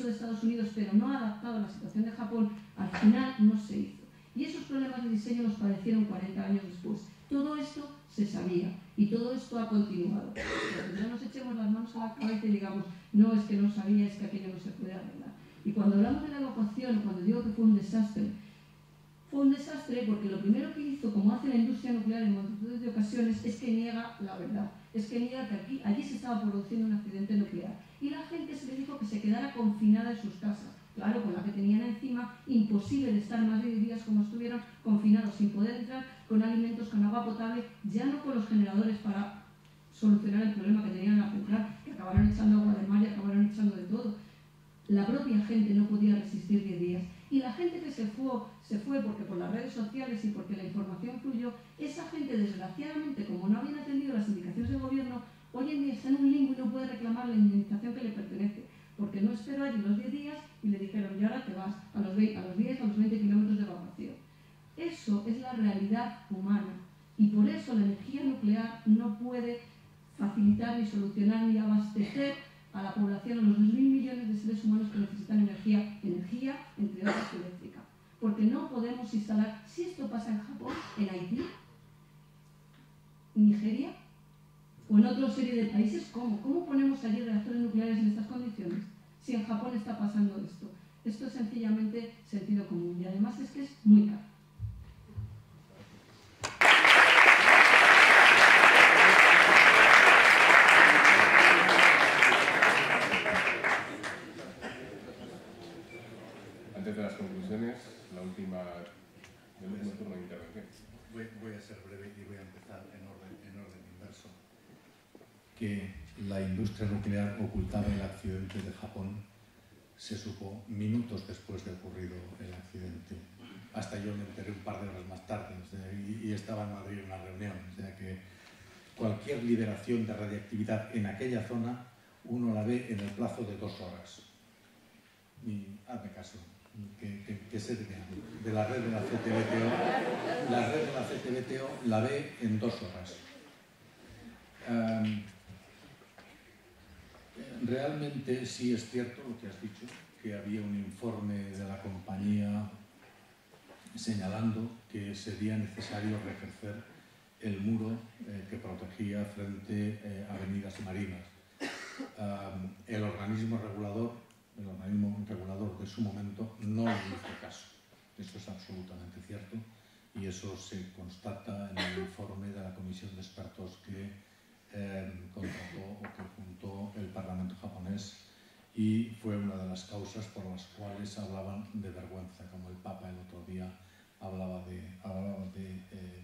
de Estados Unidos, pero no adaptado a la situación de Japón, al final no se hizo. Y esos problemas de diseño nos padecieron 40 años después. Todo esto se sabía y todo esto ha continuado. Pero no nos echemos las manos a la cabeza y digamos, no, es que no sabía, es que aquello no se puede arreglar. Y cuando hablamos de la evacuación, cuando digo que fue un desastre porque lo primero que hizo, como hace la industria nuclear en multitud de ocasiones, es que niega la verdad. Es que niega que allí se estaba produciendo un accidente nuclear. Y la gente se le dijo que se quedara confinada en sus casas. Claro, con la que tenían encima, imposible de estar más de 10 días como estuvieron confinados, sin poder entrar con alimentos, con agua potable, ya no con los generadores para solucionar el problema que tenían en la central, que acabaron echando agua del mar y acabaron echando de todo. La propia gente no podía resistir 10 días. Y la gente que se fue porque por las redes sociales y porque la información fluyó, esa gente, desgraciadamente, como no habían atendido las indicaciones del gobierno, hoy en día está en un limbo y no puede reclamar la indemnización que le pertenece, porque no esperó allí los 10 días y le dijeron, y ahora te vas, a los 10, a los 20 kilómetros de evacuación. Eso es la realidad humana, y por eso la energía nuclear no puede facilitar, ni solucionar, ni abastecer a la población, a los 2.000 millones de seres humanos que necesitan energía, entre otras eléctrica. Porque no podemos instalar, si esto pasa en Japón, en Haití, Nigeria, o en otra serie de países, ¿cómo ponemos allí reactores nucleares en estas condiciones? Si en Japón está pasando esto. Esto es sencillamente sentido común, y además es que es muy caro. Antes de las conclusiones, el último turno de intervención. Voy a ser breve y voy a empezar en orden inverso. Que la industria nuclear ocultaba el accidente de Japón se supo minutos después de ocurrido el accidente. Hasta yo me enteré un par de horas más tarde, y estaba en Madrid en una reunión. O sea que cualquier liberación de radiactividad en aquella zona uno la ve en el plazo de 2 horas. Y hazme caso, que sé de la red de la CTBTO. La red de la CTBTO la ve en 2 horas. Realmente sí es cierto lo que has dicho, que había un informe de la compañía señalando que sería necesario reejercer el muro que protegía frente a avenidas marinas. El organismo regulador de su momento no le hizo caso. Eso es absolutamente cierto, y eso se constata en el informe de la comisión de expertos que contrató o que juntó el Parlamento japonés, y fue una de las causas por las cuales hablaban de vergüenza, como el Papa el otro día hablaba de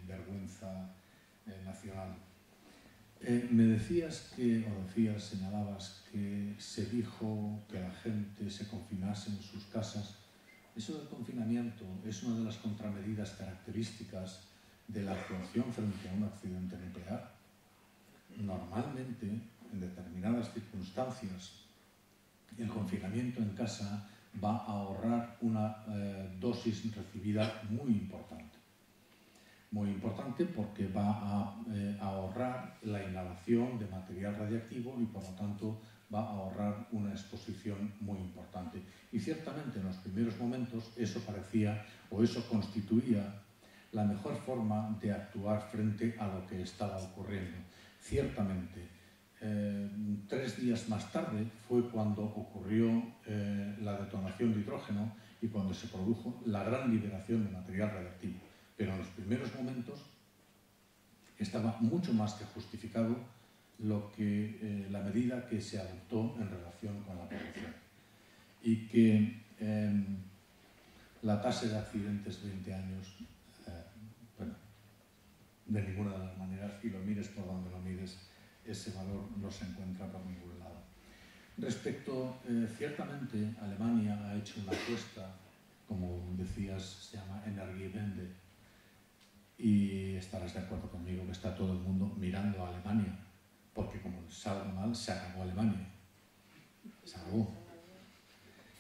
vergüenza nacional. Señalabas que se dijo que la gente se confinase en sus casas. Eso del confinamiento es una de las contramedidas características de la actuación frente a un accidente nuclear. Normalmente, en determinadas circunstancias, el confinamiento en casa va a ahorrar una dosis recibida muy importante. Muy importante porque va a ahorrar la inhalación de material radiactivo y, por lo tanto, va a ahorrar una exposición muy importante. Y ciertamente en los primeros momentos eso parecía, o eso constituía, la mejor forma de actuar frente a lo que estaba ocurriendo. Ciertamente, 3 días más tarde fue cuando ocurrió la detonación de hidrógeno y cuando se produjo la gran liberación de material radiactivo. Pero en los primeros momentos estaba mucho más que justificado la medida que se adoptó en relación con la población. Y que la tasa de accidentes de 20 años, de ninguna de las maneras, y lo mires por donde lo mires, ese valor no se encuentra por ningún lado. Respecto, ciertamente, Alemania ha hecho una apuesta, como decías, se llama Energiewende, y estarás de acuerdo conmigo que está todo el mundo mirando a Alemania, porque como salga mal, se acabó Alemania. Se acabó.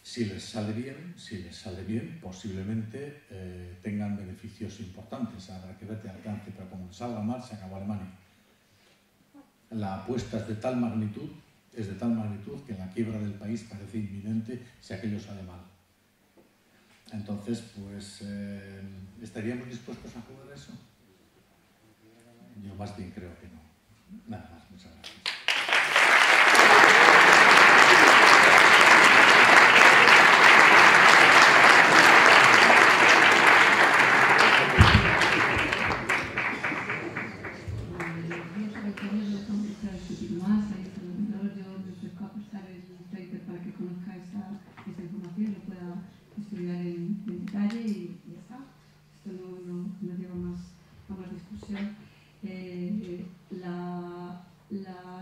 Si les sale bien, posiblemente tengan beneficios importantes, habrá que ver de alcance, pero como salga mal, se acabó Alemania. La apuesta es de tal magnitud que en la quiebra del país parece inminente si aquello sale mal. Entonces, pues, ¿estaríamos dispuestos a jugar a eso? Yo más bien creo que no. Nada más, muchas gracias. Estudiar en detalle y ya está. Esto no lleva más a más discusión.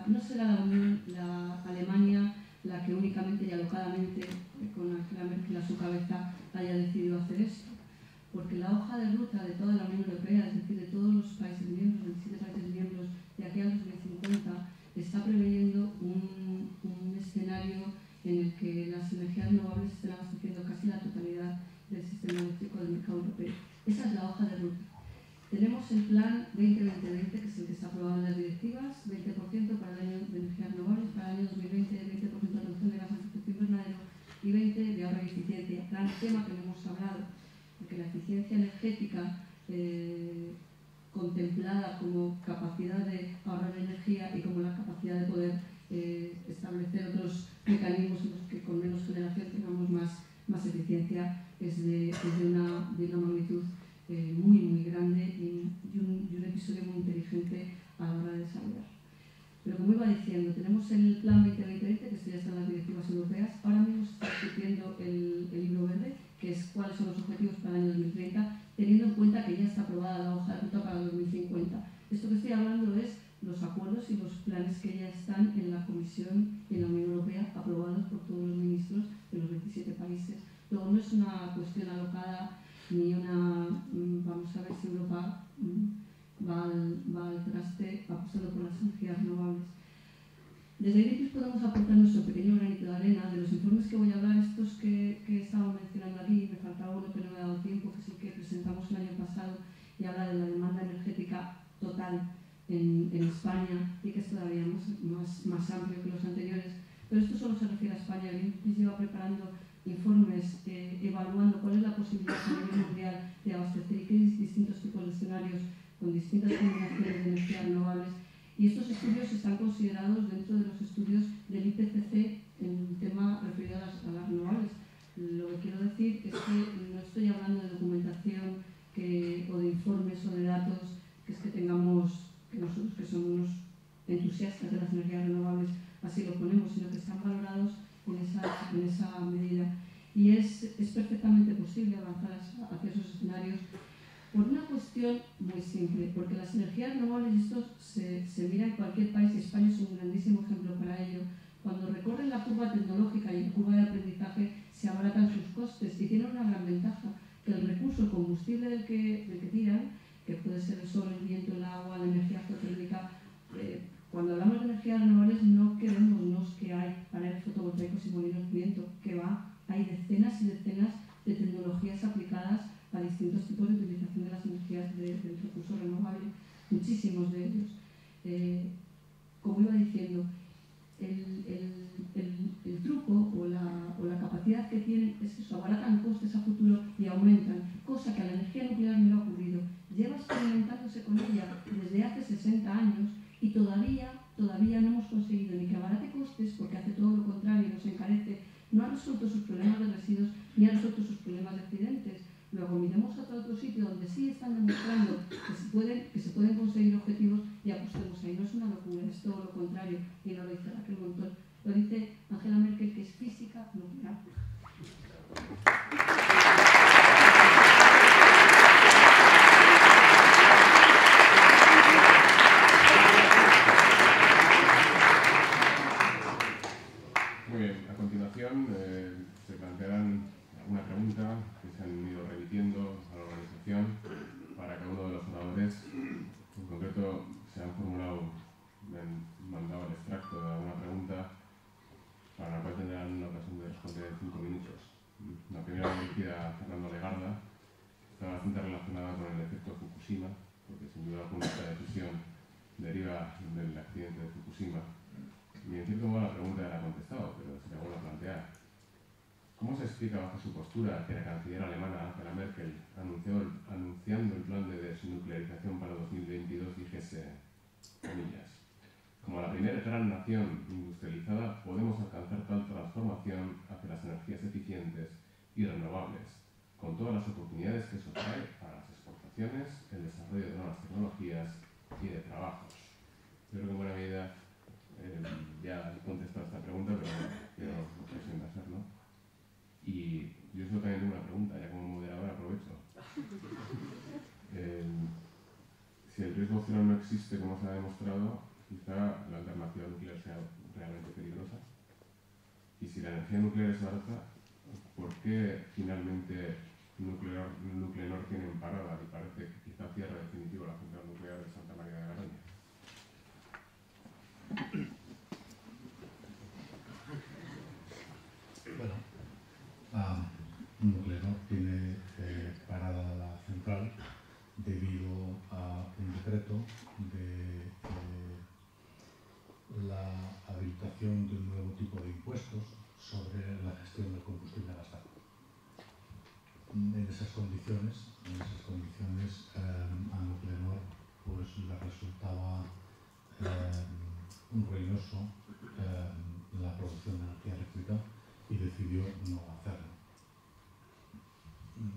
No será la Alemania la que únicamente y alocadamente, con Angela Merkel a su cabeza, haya decidido hacer esto. Porque la hoja de ruta de toda la Unión Europea, es decir, de todos los países miembros, 27 países miembros, de aquí al 2050, está preveyendo un escenario en el que las energías renovables están abasteciendo casi la totalidad del sistema eléctrico del mercado europeo. Esa es la hoja de ruta. Tenemos el plan 2020-2020, que es el que está aprobado en las directivas, 20% para el año de energías renovables, para el año 2020, 20% de reducción de gases de efecto invernadero y 20% de ahorro y eficiencia. Gran tema que no hemos hablado, porque la eficiencia energética contemplada como capacidad de ahorrar energía y como la capacidad de poder establecer otros mecanismos en los que con menos generación tengamos más eficiencia, es de una magnitud muy grande y un episodio muy inteligente a la hora de desarrollar. Pero como iba diciendo, tenemos el plan 2020, que esto ya está en las directivas europeas. Ahora mismo se está discutiendo el libro verde, que es cuáles son los objetivos para el año 2030, teniendo en cuenta que ya está aprobada la hoja de ruta para el 2050. Esto que estoy hablando es los acuerdos y los planes que ya están en la Comisión y en la Unión Europea, aprobados por todos los ministros de los 27 países. Luego no es una cuestión alocada ni una vamos a ver si Europa va al traste apostando por las energías renovables. Desde Greenpeace podemos aportar nuestro pequeño granito de arena. De los informes que voy a hablar, estos que he estado mencionando aquí, me faltaba uno que no me ha dado tiempo, que es el que presentamos el año pasado y habla de la demanda energética total en España y que es todavía más amplio que los anteriores. Pero esto solo se refiere a España. Greenpeace lleva preparando informes evaluando cuál es la posibilidad a nivel mundial de abastecer y qué distintos tipos de escenarios con distintas combinaciones de energías renovables. Y estos estudios están considerados dentro de los estudios del IPCC en el tema referido a las renovables. Lo que quiero decir es que no estoy hablando de documentación o de informes o de datos que es que tengamos, que nosotros que somos unos entusiastas de las energías renovables así lo ponemos, sino que están valorados en esa medida. Y es perfectamente posible avanzar hacia esos escenarios por una cuestión muy simple, porque las energías renovables, esto se mira en cualquier país y España es un grandísimo ejemplo para ello. Cuando recorren la curva tecnológica y la curva de aprendizaje se abaratan sus costes y tienen una gran ventaja, que el recurso, el combustible del que tiran, que puede ser el sol, el viento, el agua, la energía geotérmica, cuando hablamos de energías renovables no quedémonos que hay paneles fotovoltaicos y molinos de viento, que hay decenas y decenas de tecnologías aplicadas a distintos tipos de utilización de las energías del recurso renovable, muchísimos de ellos. Como iba diciendo, el truco o la capacidad que tienen es eso, abaratan costes a futuro y aumentan, cosa que a la energía nuclear no le ha ocurrido. Lleva experimentándose con ella desde hace 60 años y todavía no hemos conseguido ni que abarate costes, porque hace todo lo contrario, nos encarece, no ha resuelto sus problemas de residuos ni ha resuelto sus problemas de accidentes. Luego miremos a otro sitio donde sí están demostrando que se pueden conseguir objetivos y apostemos ahí. No es una locura, es todo lo contrario. Y no lo dice Raquel Montón, lo dice Angela Merkel, que es física nuclear. Muy bien, a continuación se plantearán alguna pregunta que se han ido repitiendo a la organización para cada uno de los oradores. En concreto, se han formulado, me han mandado el extracto de alguna pregunta para la cual tendrán una ocasión de responder en 5 minutos. La primera dirigida a Fernando Legarda está bastante relacionada con el efecto Fukushima, porque sin duda alguna esta decisión deriva del accidente de Fukushima. Y en cierto modo la pregunta ya la ha contestado, pero explica bajo su postura que la canciller alemana Angela Merkel, anunciando el plan de desnuclearización para 2022, dijese, comillas, como la primera gran nación industrializada podemos alcanzar tal transformación hacia las energías eficientes y renovables, con todas las oportunidades que eso trae para las exportaciones, el desarrollo de nuevas tecnologías y de trabajos. Yo creo que en buena medida ya he contestado esta pregunta, pero no puedo hacerlo. Y yo solo también tengo una pregunta, ya como moderador aprovecho. Si el riesgo cero no existe, como se ha demostrado, quizá la alternativa nuclear sea realmente peligrosa. Y si la energía nuclear es barata, ¿por qué finalmente Nuclenor tiene en parada y parece que quizá cierra definitivo la central nuclear de Santa María de Garoña? Bueno, Nuclenor tiene parada la central debido a un decreto de la habilitación de un nuevo tipo de impuestos sobre la gestión del combustible gastado. En esas condiciones a Nuclenor pues le resultaba ruinoso la producción de energía eléctrica y decidió no hacerlo.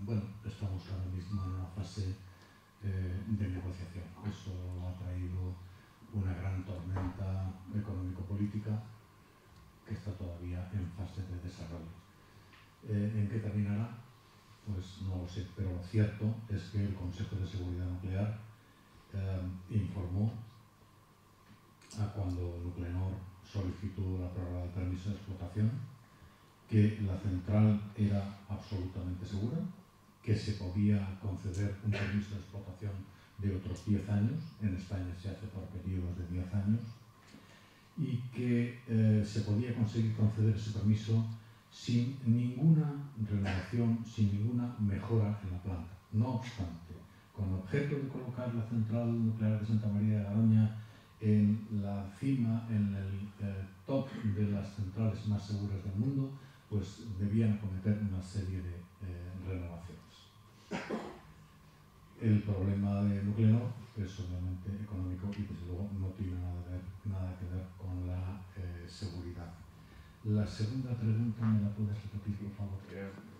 Bueno, estamos ahora mismo en una fase de negociación. Eso ha traído una gran tormenta económico-política que está todavía en fase de desarrollo. ¿En qué terminará? Pues no lo sé, pero lo cierto es que el Consejo de Seguridad Nuclear informó cuando Nuclenor solicitó la prórroga del permiso de explotación que la central era absolutamente segura, que se podía conceder un permiso de explotación de otros 10 años, en España se hace por periodos de 10 años, y que se podía conseguir conceder ese permiso sin ninguna renovación, sin ninguna mejora en la planta. No obstante, con objeto de colocar la central nuclear de Santa María de Garoña en la cima, en el top de las centrales más seguras del mundo, pues debían acometer una serie de renovaciones. El problema de Nuclenor es obviamente económico y desde luego no tiene nada que ver con la seguridad. La segunda pregunta, ¿me la puedes repetir, por favor?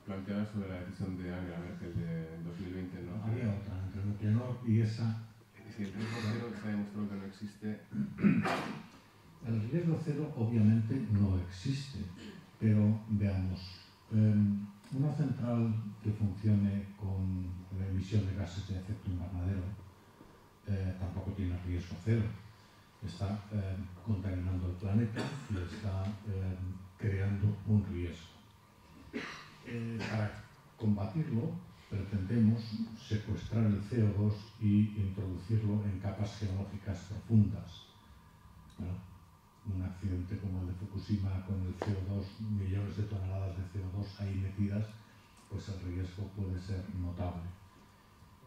Planteada sobre la decisión de Angela Merkel de 2020, ¿no? Había otra entre Nuclenor y esa. Si el riesgo cero se ha demostrado que no existe. El riesgo cero obviamente no existe, pero veamos, una central que funcione con la emisión de gases de efecto invernadero tampoco tiene riesgo cero. Está contaminando el planeta y está creando un riesgo. Para combatirlo pretendemos secuestrar el CO2 y introducirlo en capas geológicas profundas. Bueno, un accidente como el de Fukushima con el CO2, millones de toneladas de CO2 ahí metidas, pues el riesgo puede ser notable.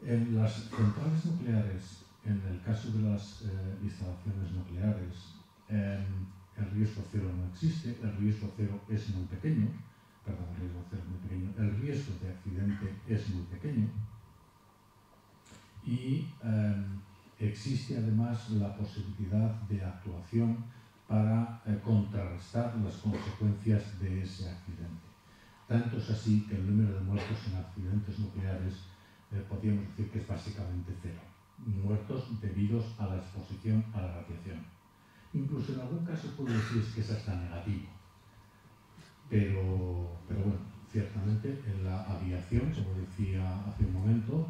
En las centrales nucleares, en el caso de las instalaciones nucleares, el riesgo cero no existe, el riesgo cero es muy pequeño, el riesgo de accidente es muy pequeño y existe además la posibilidad de actuación para contrarrestar las consecuencias de ese accidente. Tanto es así que el número de muertos en accidentes nucleares podríamos decir que es básicamente cero. Muertos debidos a la exposición a la radiación. Incluso en algún caso puede decirse que es hasta negativo. Pero bueno, ciertamente en la aviación, como decía hace un momento,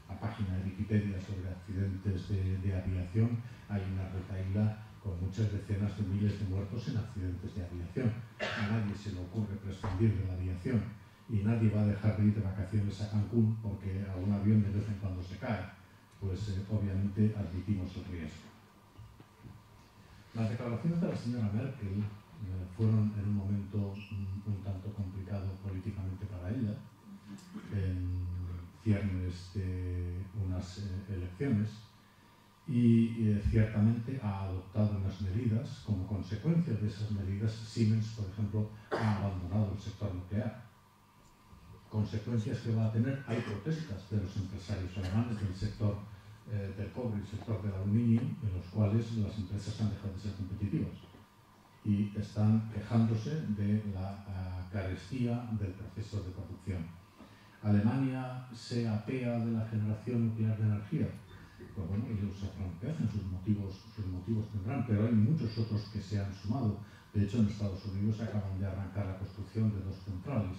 la página de Wikipedia sobre accidentes de aviación, hay una retahíla con muchas decenas de miles de muertos en accidentes de aviación. A nadie se le ocurre prescindir de la aviación y nadie va a dejar de ir de vacaciones a Cancún porque algún avión de vez en cuando se cae. Pues obviamente admitimos el riesgo. Las declaraciones de la señora Merkel fueron en un momento un tanto complicado políticamente para ella, en ciernes de unas elecciones, y ciertamente ha adoptado unas medidas. Como consecuencia de esas medidas, Siemens, por ejemplo, ha abandonado el sector nuclear. consecuencias que va a tener. Hay protestas de los empresarios alemanes del sector del cobre y el sector del aluminio, en los cuales las empresas han dejado de ser competitivas y están quejándose de la carestía del proceso de producción. Alemania se apea de la generación nuclear de energía. Pues bueno, ellos sabrán qué hacen, sus motivos tendrán, pero hay muchos otros que se han sumado. De hecho, en Estados Unidos acaban de arrancar la construcción de 2 centrales,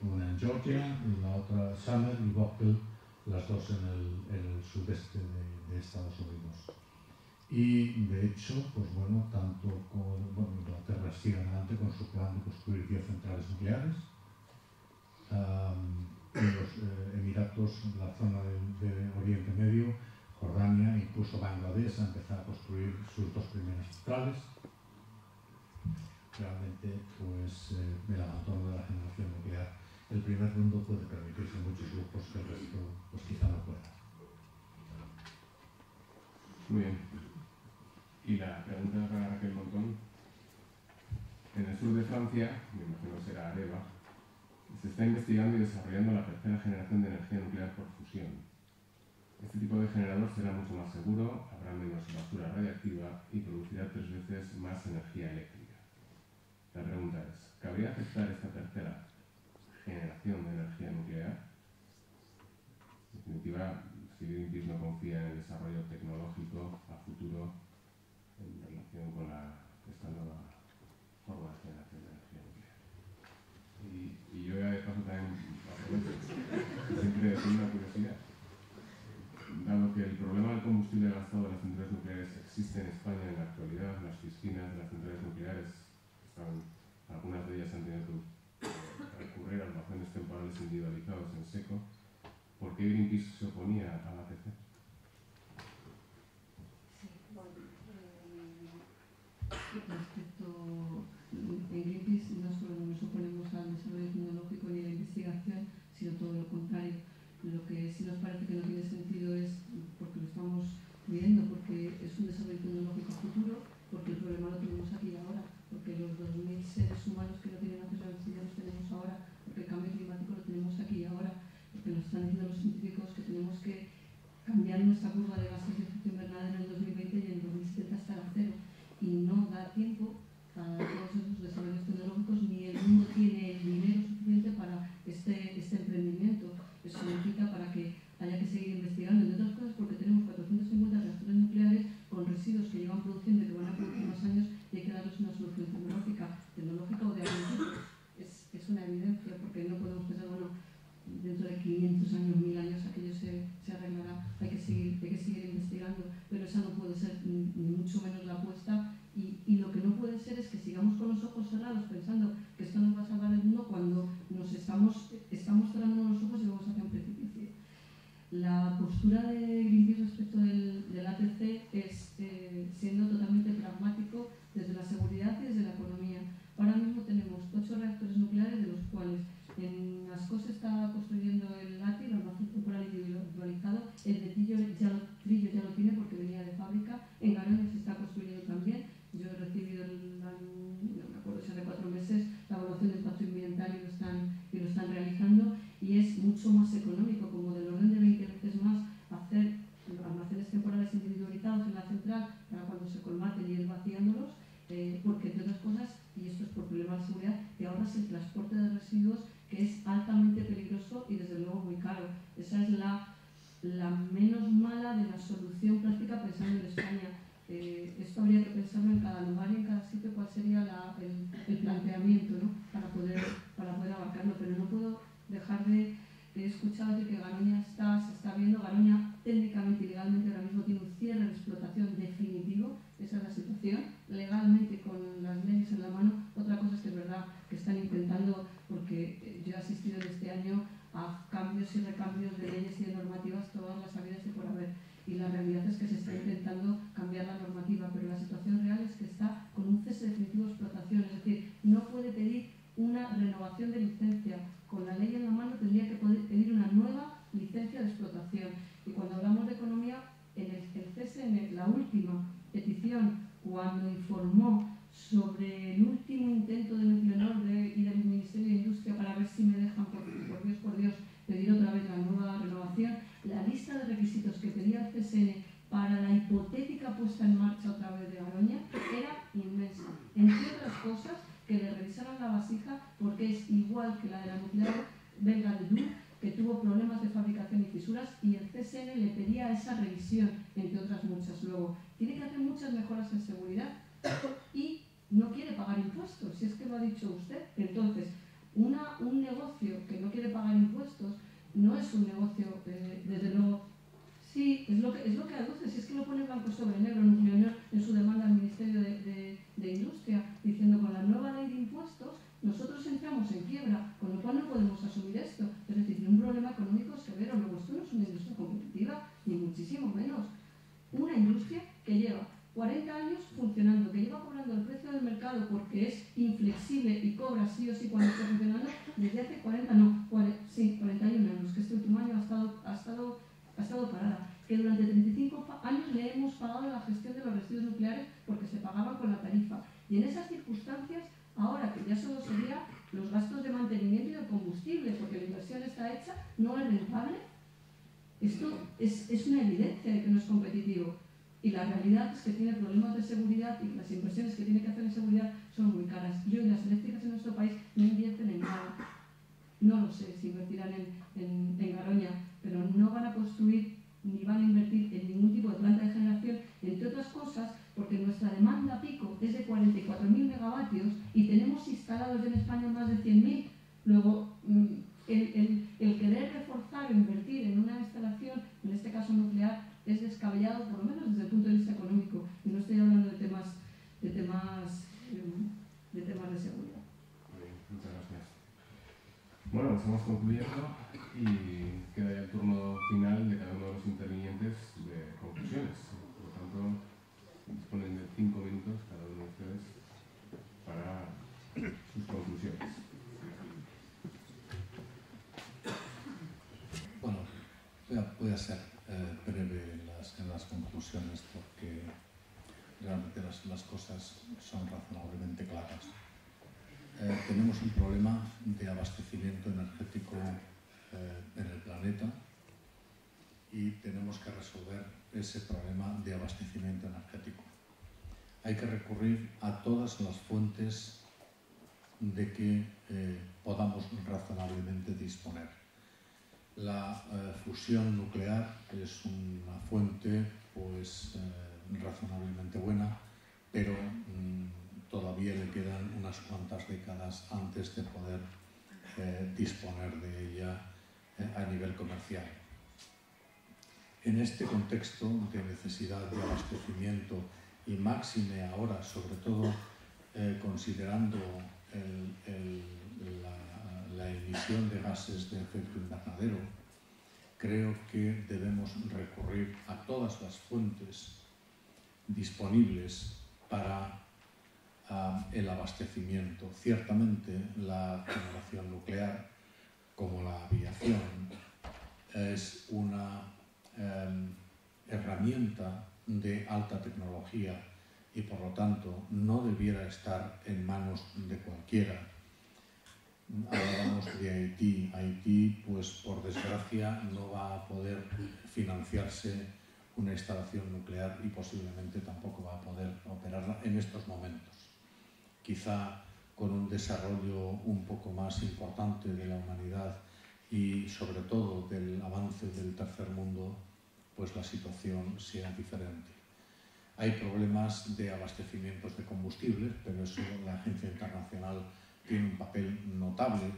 una en Georgia y la otra Summer y Vogtle, las dos en el sudeste de Estados Unidos. Y de hecho, pues bueno, tanto Inglaterra sigue adelante con su plan de construir 10 centrales nucleares. Los Emiratos, la zona de Oriente Medio, Jordania, incluso Bangladesh ha empezado a construir sus 2 primeras centrales. Realmente, pues el abandono de la generación nuclear, el primer mundo puede permitirse muchos lujos que el resto pues quizá no pueda. Muy bien. Y la pregunta para Raquel Montón. En el sur de Francia, me imagino será Areva, se está investigando y desarrollando la 3ª generación de energía nuclear por fusión. Este tipo de generador será mucho más seguro, habrá menos basura radiactiva y producirá 3 veces más energía eléctrica. La pregunta es, ¿cabría aceptar esta 3ª generación de energía nuclear? En definitiva, si Greenpeace no confía en el desarrollo tecnológico a futuro en relación con esta nueva forma de generación de energía nuclear. Y yo ya de paso también siempre tengo una curiosidad. Dado que el problema del combustible gastado de las centrales nucleares existe en España en la actualidad, las piscinas de las centrales nucleares algunas de ellas han tenido que recurrir a almacenes temporales individualizados en seco. ¿Por qué Greenpeace se oponía a la ATC? Respecto en Greenpeace, no solo nos oponemos al desarrollo tecnológico ni a la investigación, sino todo lo contrario. Lo que sí nos parece que no tiene sentido es porque lo estamos viendo, porque es un desarrollo tecnológico a futuro, porque el problema lo tenemos aquí y ahora, porque los 2000 seres humanos que no tienen acceso a la electricidad los tenemos ahora, porque el cambio climático lo tenemos aquí y ahora, porque nos están diciendo los científicos que tenemos que cambiar nuestra curva de gases de efecto invernadero en el 2020 y en el 2070 estar a 0. Y no da tiempo a todos esos desarrollos tecnológicos, ni el mundo tiene el dinero suficiente para este emprendimiento. Eso significa para que haya que seguir investigando, entre otras cosas porque tenemos 450 reactores nucleares con residuos que llevan produciendo y que van a producir más años y hay que darles una solución tecnológica o de algún tipo. Es una evidencia, porque no podemos pensar, bueno, dentro de 500 años, 1000 años aquello se arreglará, hay que seguir investigando, pero esa no puede ser ni mucho menos la apuesta y lo que no puede ser es que sigamos con los ojos cerrados pensando que esto nos va a salvar el mundo cuando nos estamos cerrando los ojos y vamos hacia un precipicio. La postura de Greenpeace respecto del ATC es siendo totalmente pragmático desde la seguridad y desde la economía. Ahora mismo tenemos 8 reactores nucleares, de los cuales en Ascó se está construyendo el ATI, el almacén temporal individualizado. El de Trillo ya lo tiene porque venía de fábrica. En Garoña se está construyendo también. Yo he recibido, no me acuerdo si hace 4 meses, la evaluación de impacto ambiental y lo están realizando. Y es mucho más económico, como del orden de 20 veces más, hacer almacenes temporales individualizados en la central para cuando se colmaten y ir vaciándolos. Porque entre otras cosas, y esto es por problemas de seguridad, te ahorras el transporte de residuos, que es altamente peligroso y desde luego muy caro. Esa es la menos mala de la solución práctica pensando en España. Esto habría que pensarlo en cada lugar y en cada sitio cuál sería el planteamiento, ¿no? para poder abarcarlo, pero no puedo dejar de escuchar de que Garoña se está viendo. Garoña técnicamente y legalmente ahora mismo tiene un cierre de explotación definitivo. Esa es la situación, legalmente con las leyes en la mano. Otra cosa es que es verdad que están intentando, porque yo he asistido en este año a cambios y recambios de leyes y de normativas, todas las habidas y por haber, y la realidad es que se está intentando cambiar la normativa, pero la situación real es que está con un cese definitivo de explotación, es decir, no puede pedir una renovación de licencia. Con la ley en la mano tendría que poder pedir una nueva licencia entre otras cosas, que le revisaran la vasija porque es igual que la de la nuclear belga de Doel, que tuvo problemas de fabricación y fisuras, y el CSN le pedía esa revisión, entre otras muchas. Luego, tiene que hacer muchas mejoras en seguridad y no quiere pagar impuestos, si es que lo ha dicho usted. Entonces, un negocio que no quiere pagar impuestos no es un negocio, desde luego. Sí, es lo que aduce, si es que lo pone blanco sobre negro Nucleonor en su demanda al Ministerio de Industria, diciendo con la nueva ley de impuestos nosotros entramos en quiebra, con lo cual no podemos asumir esto. Es decir, tiene un problema económico severo. Luego, esto no es una industria competitiva, ni muchísimo menos. Una industria que lleva 40 años funcionando, que lleva cobrando el precio del mercado porque es inflexible y cobra sí o sí cuando está funcionando desde hace 41 años, que este último año ha estado parada, que durante 35 años le hemos pagado la gestión de los residuos nucleares porque se pagaba con la tarifa. Y en esas circunstancias, ahora que ya solo sería los gastos de mantenimiento y de combustible, porque la inversión está hecha, no es rentable. Esto es una evidencia de que no es competitivo. Y la realidad es que tiene problemas de seguridad y las inversiones que tiene que hacer en seguridad son muy caras. Y hoy las eléctricas en nuestro país no invierten en nada. No lo sé si invertirán en Garoña, pero no van a construir ni van a invertir en ningún tipo de planta de generación, entre otras cosas porque nuestra demanda pico es de 44.000 megavatios y tenemos instalados en España más de 100.000. Luego, el querer reforzar o invertir en una instalación, en este caso nuclear, es descabellado, por lo menos desde el punto de vista económico. Y no estoy hablando de temas de seguridad. Muy bien, muchas gracias. Bueno, pues estamos concluyendo y queda ya el turno final de cada uno de los intervinientes de conclusiones. Por lo tanto, disponen de 5 minutos cada uno de ustedes para sus conclusiones. Bueno, voy a ser breve en las conclusiones porque realmente las cosas son razonablemente claras. Tenemos un problema de abastecimiento energético en el planeta y tenemos que resolver ese problema de abastecimiento energético. Hay que recurrir a todas las fuentes de que podamos razonablemente disponer. La fusión nuclear es una fuente pues, razonablemente buena, pero todavía le quedan unas cuantas décadas antes de poder disponer de ella a nivel comercial. En este contexto de necesidad de abastecimiento y máxime ahora, sobre todo considerando la emisión de gases de efecto invernadero, creo que debemos recurrir a todas las fuentes disponibles para el abastecimiento. Ciertamente la generación nuclear, como la aviación, es una herramienta de alta tecnología y por lo tanto no debiera estar en manos de cualquiera. Hablábamos de Haití. Haití, pues por desgracia, no va a poder financiarse una instalación nuclear y posiblemente tampoco va a poder operarla en estos momentos. Quizá con un desarrollo un poco más importante de la humanidad y sobre todo del avance del tercer mundo, pues la situación sea diferente. Hay problemas de abastecimientos de combustibles, pero eso la Agencia Internacional tiene un papel notable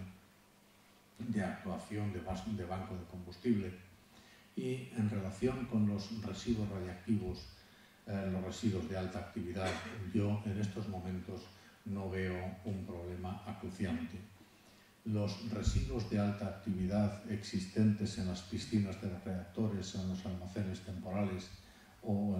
de actuación de banco de combustible. Y en relación con los residuos radiactivos, los residuos de alta actividad, yo en estos momentos no veo un problema acuciante. Los residuos de alta actividad existentes en las piscinas de los reactores, en los almacenes temporales o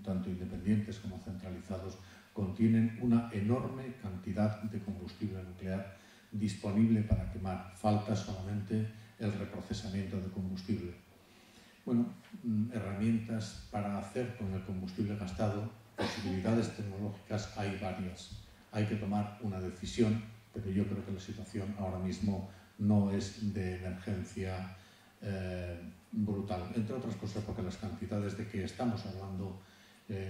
tanto independientes como centralizados, contienen una enorme cantidad de combustible nuclear disponible para quemar. Falta solamente el reprocesamiento de combustible. Bueno, herramientas para hacer con el combustible gastado, posibilidades tecnológicas hay varias. Hay que tomar una decisión, pero yo creo que la situación ahora mismo no es de emergencia brutal, entre otras cosas porque las cantidades de que estamos hablando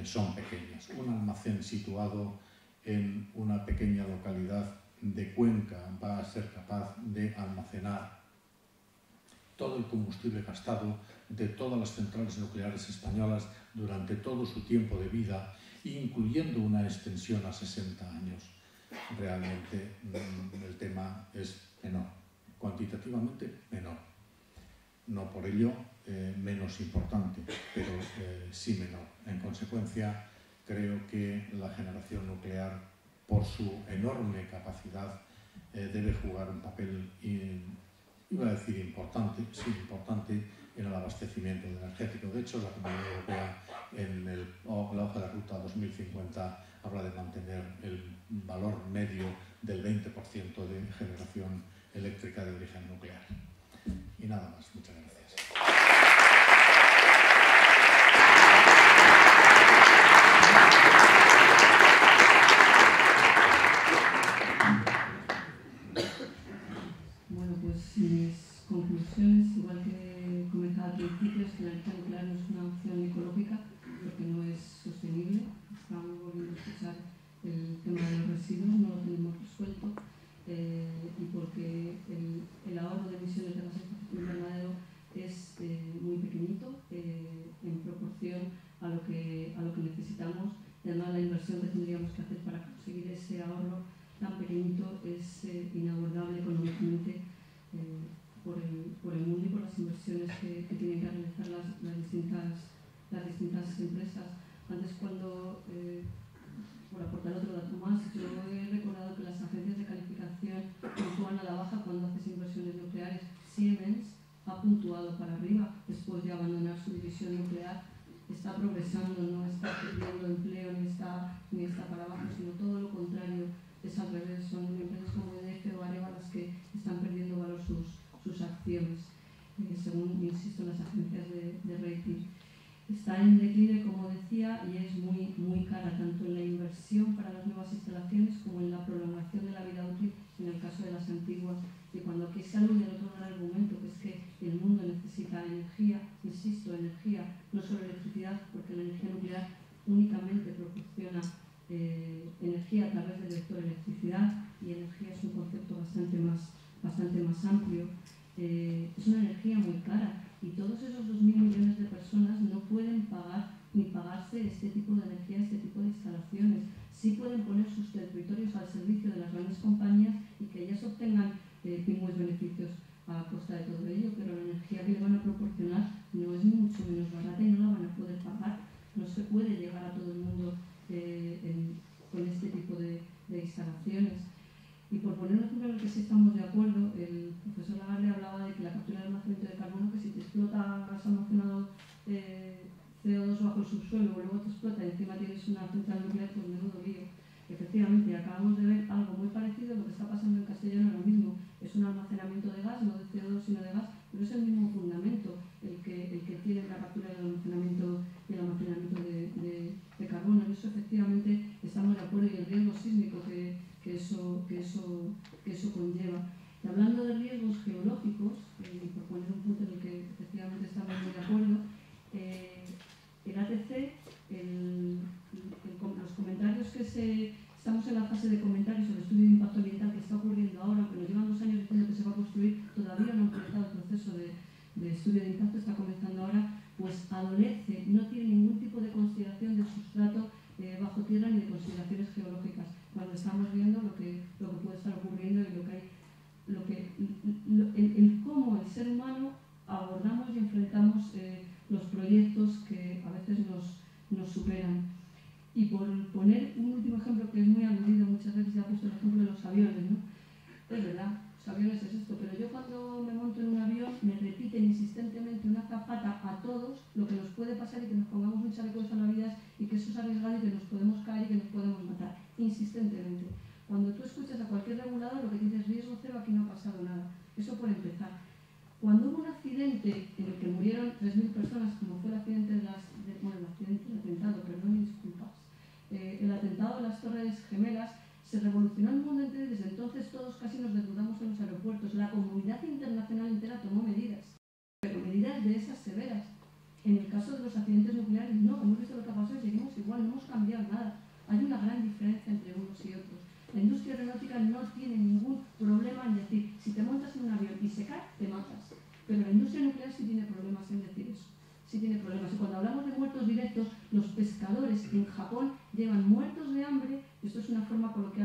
son pequeñas. Un almacén situado en una pequeña localidad de Cuenca va a ser capaz de almacenar todo el combustible gastado de todas las centrales nucleares españolas durante todo su tiempo de vida, incluyendo una extensión a 60 años. Realmente el tema es menor, cuantitativamente menor. No por ello menos importante, pero sí menor. En consecuencia, creo que la generación nuclear, por su enorme capacidad, debe jugar un papel, iba a decir importante, sí, importante, en el abastecimiento energético. De hecho, la Comunidad Europea, en la hoja de ruta 2050, habla de mantener el valor medio del 20% de generación eléctrica de origen nuclear. Y nada más. Muchas gracias. Bueno, pues mis conclusiones, igual que comentaba al principio, es que la energía nuclear no es una opción ecológica porque no es sostenible. Estamos volviendo a escuchar el tema de los residuos, no lo tenemos resuelto, y porque el ahorro de emisiones de gases de efecto invernadero es muy pequeñito en proporción a lo que necesitamos, y además la inversión que tendríamos que hacer para conseguir ese ahorro tan pequeñito es inabordable económicamente por el mundo y por las inversiones que tienen que realizar las distintas empresas. Antes, cuando, por aportar otro dato más, yo he recordado que las agencias de calificación puntúan a la baja cuando haces inversiones nucleares. Siemens ha puntuado para arriba después de abandonar su división nuclear. Está progresando, no está perdiendo empleo ni está para abajo, sino todo lo contrario. Es al revés, son empresas como EDF o Areva las que están perdiendo valor sus acciones, según, insisto, las agencias de rating. Está en declive, como decía, y es muy cara, tanto en la inversión para las nuevas instalaciones como en la prolongación de la vida útil en el caso de las antiguas. Y cuando aquí se alude al otro argumento, que es que el mundo necesita energía, insisto, energía, no solo electricidad, porque la energía nuclear únicamente proporciona energía a través del vector electricidad, y energía es un concepto bastante más amplio. Es una energía muy cara y todos esos 2.000 millones de personas no pueden pagar ni pagarse este tipo de energía, este tipo de instalaciones. Sí pueden poner sus territorios al servicio de las grandes compañías y que ellas obtengan pingües beneficios a costa de todo ello, pero la energía que le van a proporcionar no es mucho menos barata y no la van a poder pagar. No se puede llegar a todo el mundo con este tipo de instalaciones. Y por poner un ejemplo en el que sí estamos de acuerdo, el profesor Lagarde hablaba de que la captura del almacenamiento de carbono, que si te explota gas almacenado CO2 bajo el subsuelo, luego te explota y encima tienes una central nuclear, pues menudo lío. Efectivamente, acabamos de ver algo muy parecido a lo que está pasando en Castellón ahora mismo. Es un almacenamiento de gas, no de CO2 sino de gas, pero es el mismo fundamento el que tiene la captura del almacenamiento y el almacenamiento de carbono. En eso efectivamente estamos de acuerdo, y el riesgo sísmico que eso conlleva. Y hablando de riesgos geológicos, y por poner un punto en el que efectivamente estamos muy de acuerdo, el ATC, los comentarios estamos en la fase de comentarios sobre el estudio de impacto ambiental que está ocurriendo ahora, aunque nos llevan 2 años diciendo que se va a construir, todavía no ha empezado el proceso de estudio de impacto, está comenzando ahora, pues adolece, no tiene ningún tipo de consideración del sustrato bajo tierra ni de consideraciones geológicas, cuando estamos viendo lo que puede estar ocurriendo y el cómo el ser humano abordamos y enfrentamos los proyectos que a veces nos superan. Y por poner un último ejemplo que es muy aludido, muchas veces se ha puesto el ejemplo de los aviones, ¿no? Es verdad, los aviones es esto, pero yo cuando me monto en un avión me repiten insistentemente una azafata a todos lo que nos puede pasar y que nos pongamos un chaleco de salvavidas y que eso es arriesgado y que nos podemos caer y que nos podemos matar, insistentemente. Cuando tú escuchas a cualquier regulador lo que dice es riesgo cero, aquí no ha pasado nada. Eso por empezar. Cuando hubo un accidente en el que murieron 3.000 personas, como fue el accidente el atentado, perdón, disculpas, el atentado de las Torres Gemelas, se revolucionó el mundo entero y desde entonces todos casi nos desnudamos en los aeropuertos. La comunidad internacional entera tomó medidas, pero medidas de esas severas. En el caso de los accidentes nucleares no, hemos visto lo que ha pasado y seguimos igual, no hemos cambiado nada. Hay una gran diferencia entre unos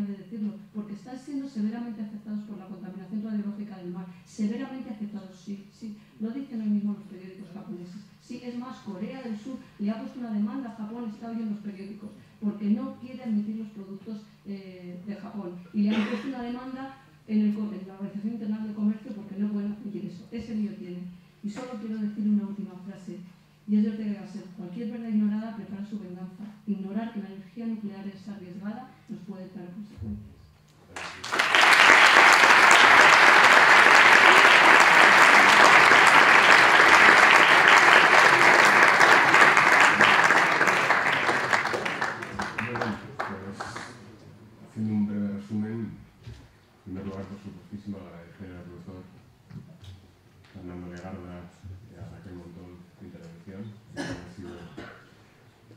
de decirlo, porque están siendo severamente afectados por la contaminación radiológica del mar. Severamente afectados, sí, sí. Lo dicen hoy mismo los periódicos japoneses. Sí, es más, Corea del Sur le ha puesto una demanda a Japón, está hoy en los periódicos, porque no quiere admitir los productos de Japón. Y le han puesto una demanda en la Organización Internacional de Comercio porque no pueden admitir eso. Ese lío tienen. Y solo quiero decir una última frase. Y es de Ortega y Gasset: cualquier verdad ignorada prepara su venganza. Ignorar que la energía nuclear es arriesgada nos puede traer consecuencias. Haciendo un breve resumen, en primer lugar, por supuestísimo, agradecer al profesor Fernando Legarda y a Raquel Montón su intervención, que ha sido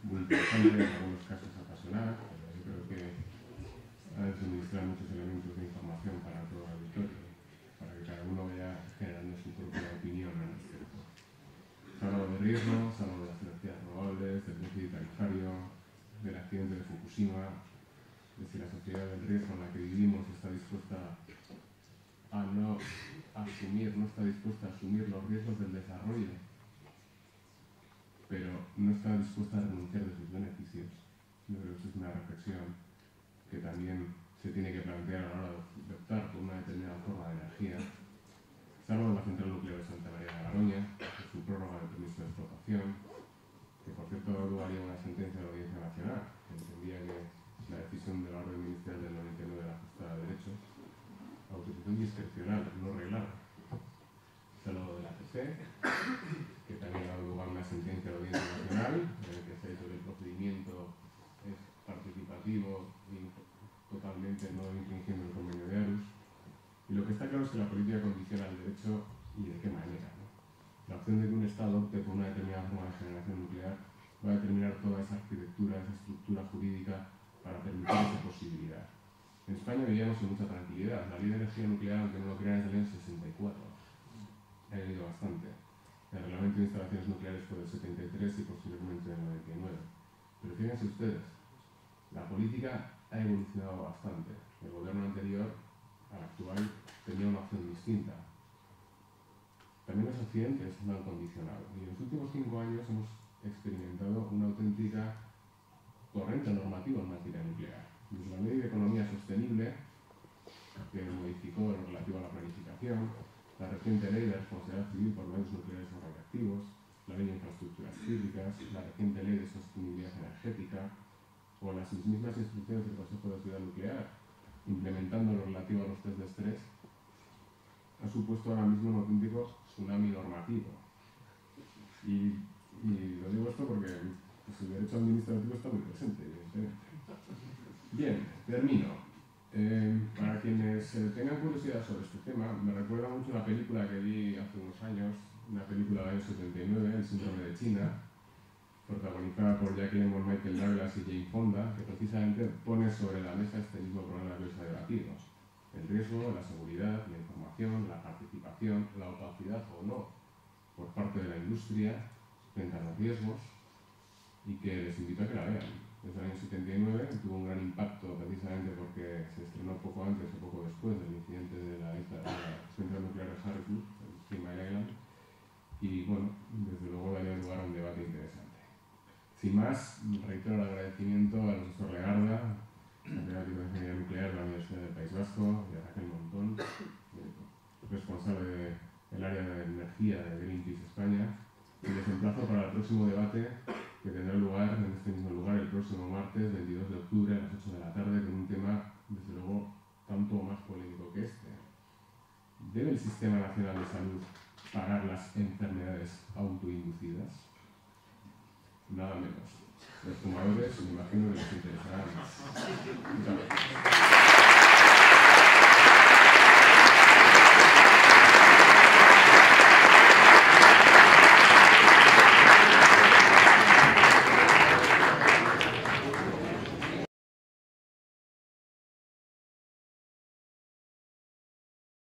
muy interesante, en algunos casos apasionada, pero yo creo que ha suministrado muchos elementos de información para todo el auditorio, para que cada uno vaya generando su propia opinión al respecto. Se ha hablado de riesgos, se ha hablado de las energías renovables, del déficit tarifario, del accidente de Fukushima, de si la sociedad del riesgo en la que vivimos está dispuesta a no asumir, no está dispuesta a asumir los riesgos del desarrollo, pero no está dispuesta a renunciar de sus beneficios. Yo creo que es una reflexión que también se tiene que plantear a la hora de optar por una determinada forma de energía. Se habla de la central nuclear de Santa María de Garoña, de su prórroga de permiso de explotación, que por cierto lugaría una sentencia de la Audiencia Nacional, que entendía que la decisión de la orden ministerial del 99 de la Justicia de Derechos, autorización discrecional, no reglada. Se ha hablado de la ACC, que también ha dado lugar a una sentencia de la Audiencia Nacional, en la que se ha dicho que el procedimiento es participativo y totalmente no infringiendo el convenio de Aarhus. Y lo que está claro es que la política condiciona el derecho y de qué manera, ¿no? La opción de que un Estado opte por una determinada forma de generación nuclear va a determinar toda esa arquitectura, esa estructura jurídica para permitir esa posibilidad. En España vivíamos con mucha tranquilidad. La ley de energía nuclear, aunque no lo crean, es del año 64. Ha ido bastante. El reglamento de instalaciones nucleares fue del 73 y posteriormente del 99. Pero fíjense ustedes, la política ha evolucionado bastante. El gobierno anterior al actual tenía una opción distinta. También los accidentes lo han condicionado. Y en los últimos 5 años hemos experimentado una auténtica corriente normativa en materia nuclear. Desde la Ley de Economía Sostenible, que modificó lo relativo a la planificación, la reciente Ley de Responsabilidad Civil por Daños Nucleares o Radiactivos, la Ley de Infraestructuras Críticas, la reciente Ley de Sostenibilidad Energética o las mismas instrucciones del Consejo de Seguridad Nuclear, implementando lo relativo a los test de estrés, ha supuesto ahora mismo un auténtico tsunami normativo. Y lo digo esto porque pues, el derecho administrativo está muy presente, evidentemente. Bien, termino. Para quienes tengan curiosidad sobre este tema, me recuerda mucho una película que vi hace unos años, una película del año 79, El síndrome de China, protagonizada por Jack Lemmon, Michael Douglas y Jane Fonda, que precisamente pone sobre la mesa este mismo problema que hoy se ha debatido: el riesgo, la seguridad, la información, la participación, la opacidad o no por parte de la industria frente a los riesgos, y que les invito a que la vean. Desde el año 79 tuvo un gran impacto precisamente porque se estrenó poco antes o poco después del incidente de la central nuclear de Harrisburg, el 3 Mile Island, y bueno, desde luego daría lugar a un debate interesante. Sin más, reitero el agradecimiento al profesor Legarda, catedrático de Ingeniería Nuclear de la Universidad del País Vasco, y a Raquel Montón, responsable del área de energía de Greenpeace España, y les emplazo para el próximo debate que tendrá lugar en este mismo lugar el próximo martes 22 de octubre a las 8 de la tarde, con un tema, desde luego, tanto más polémico que este. ¿Debe el Sistema Nacional de Salud pagar las enfermedades autoinducidas? Nada menos. Los fumadores, me imagino que les interesará más. Muchas gracias.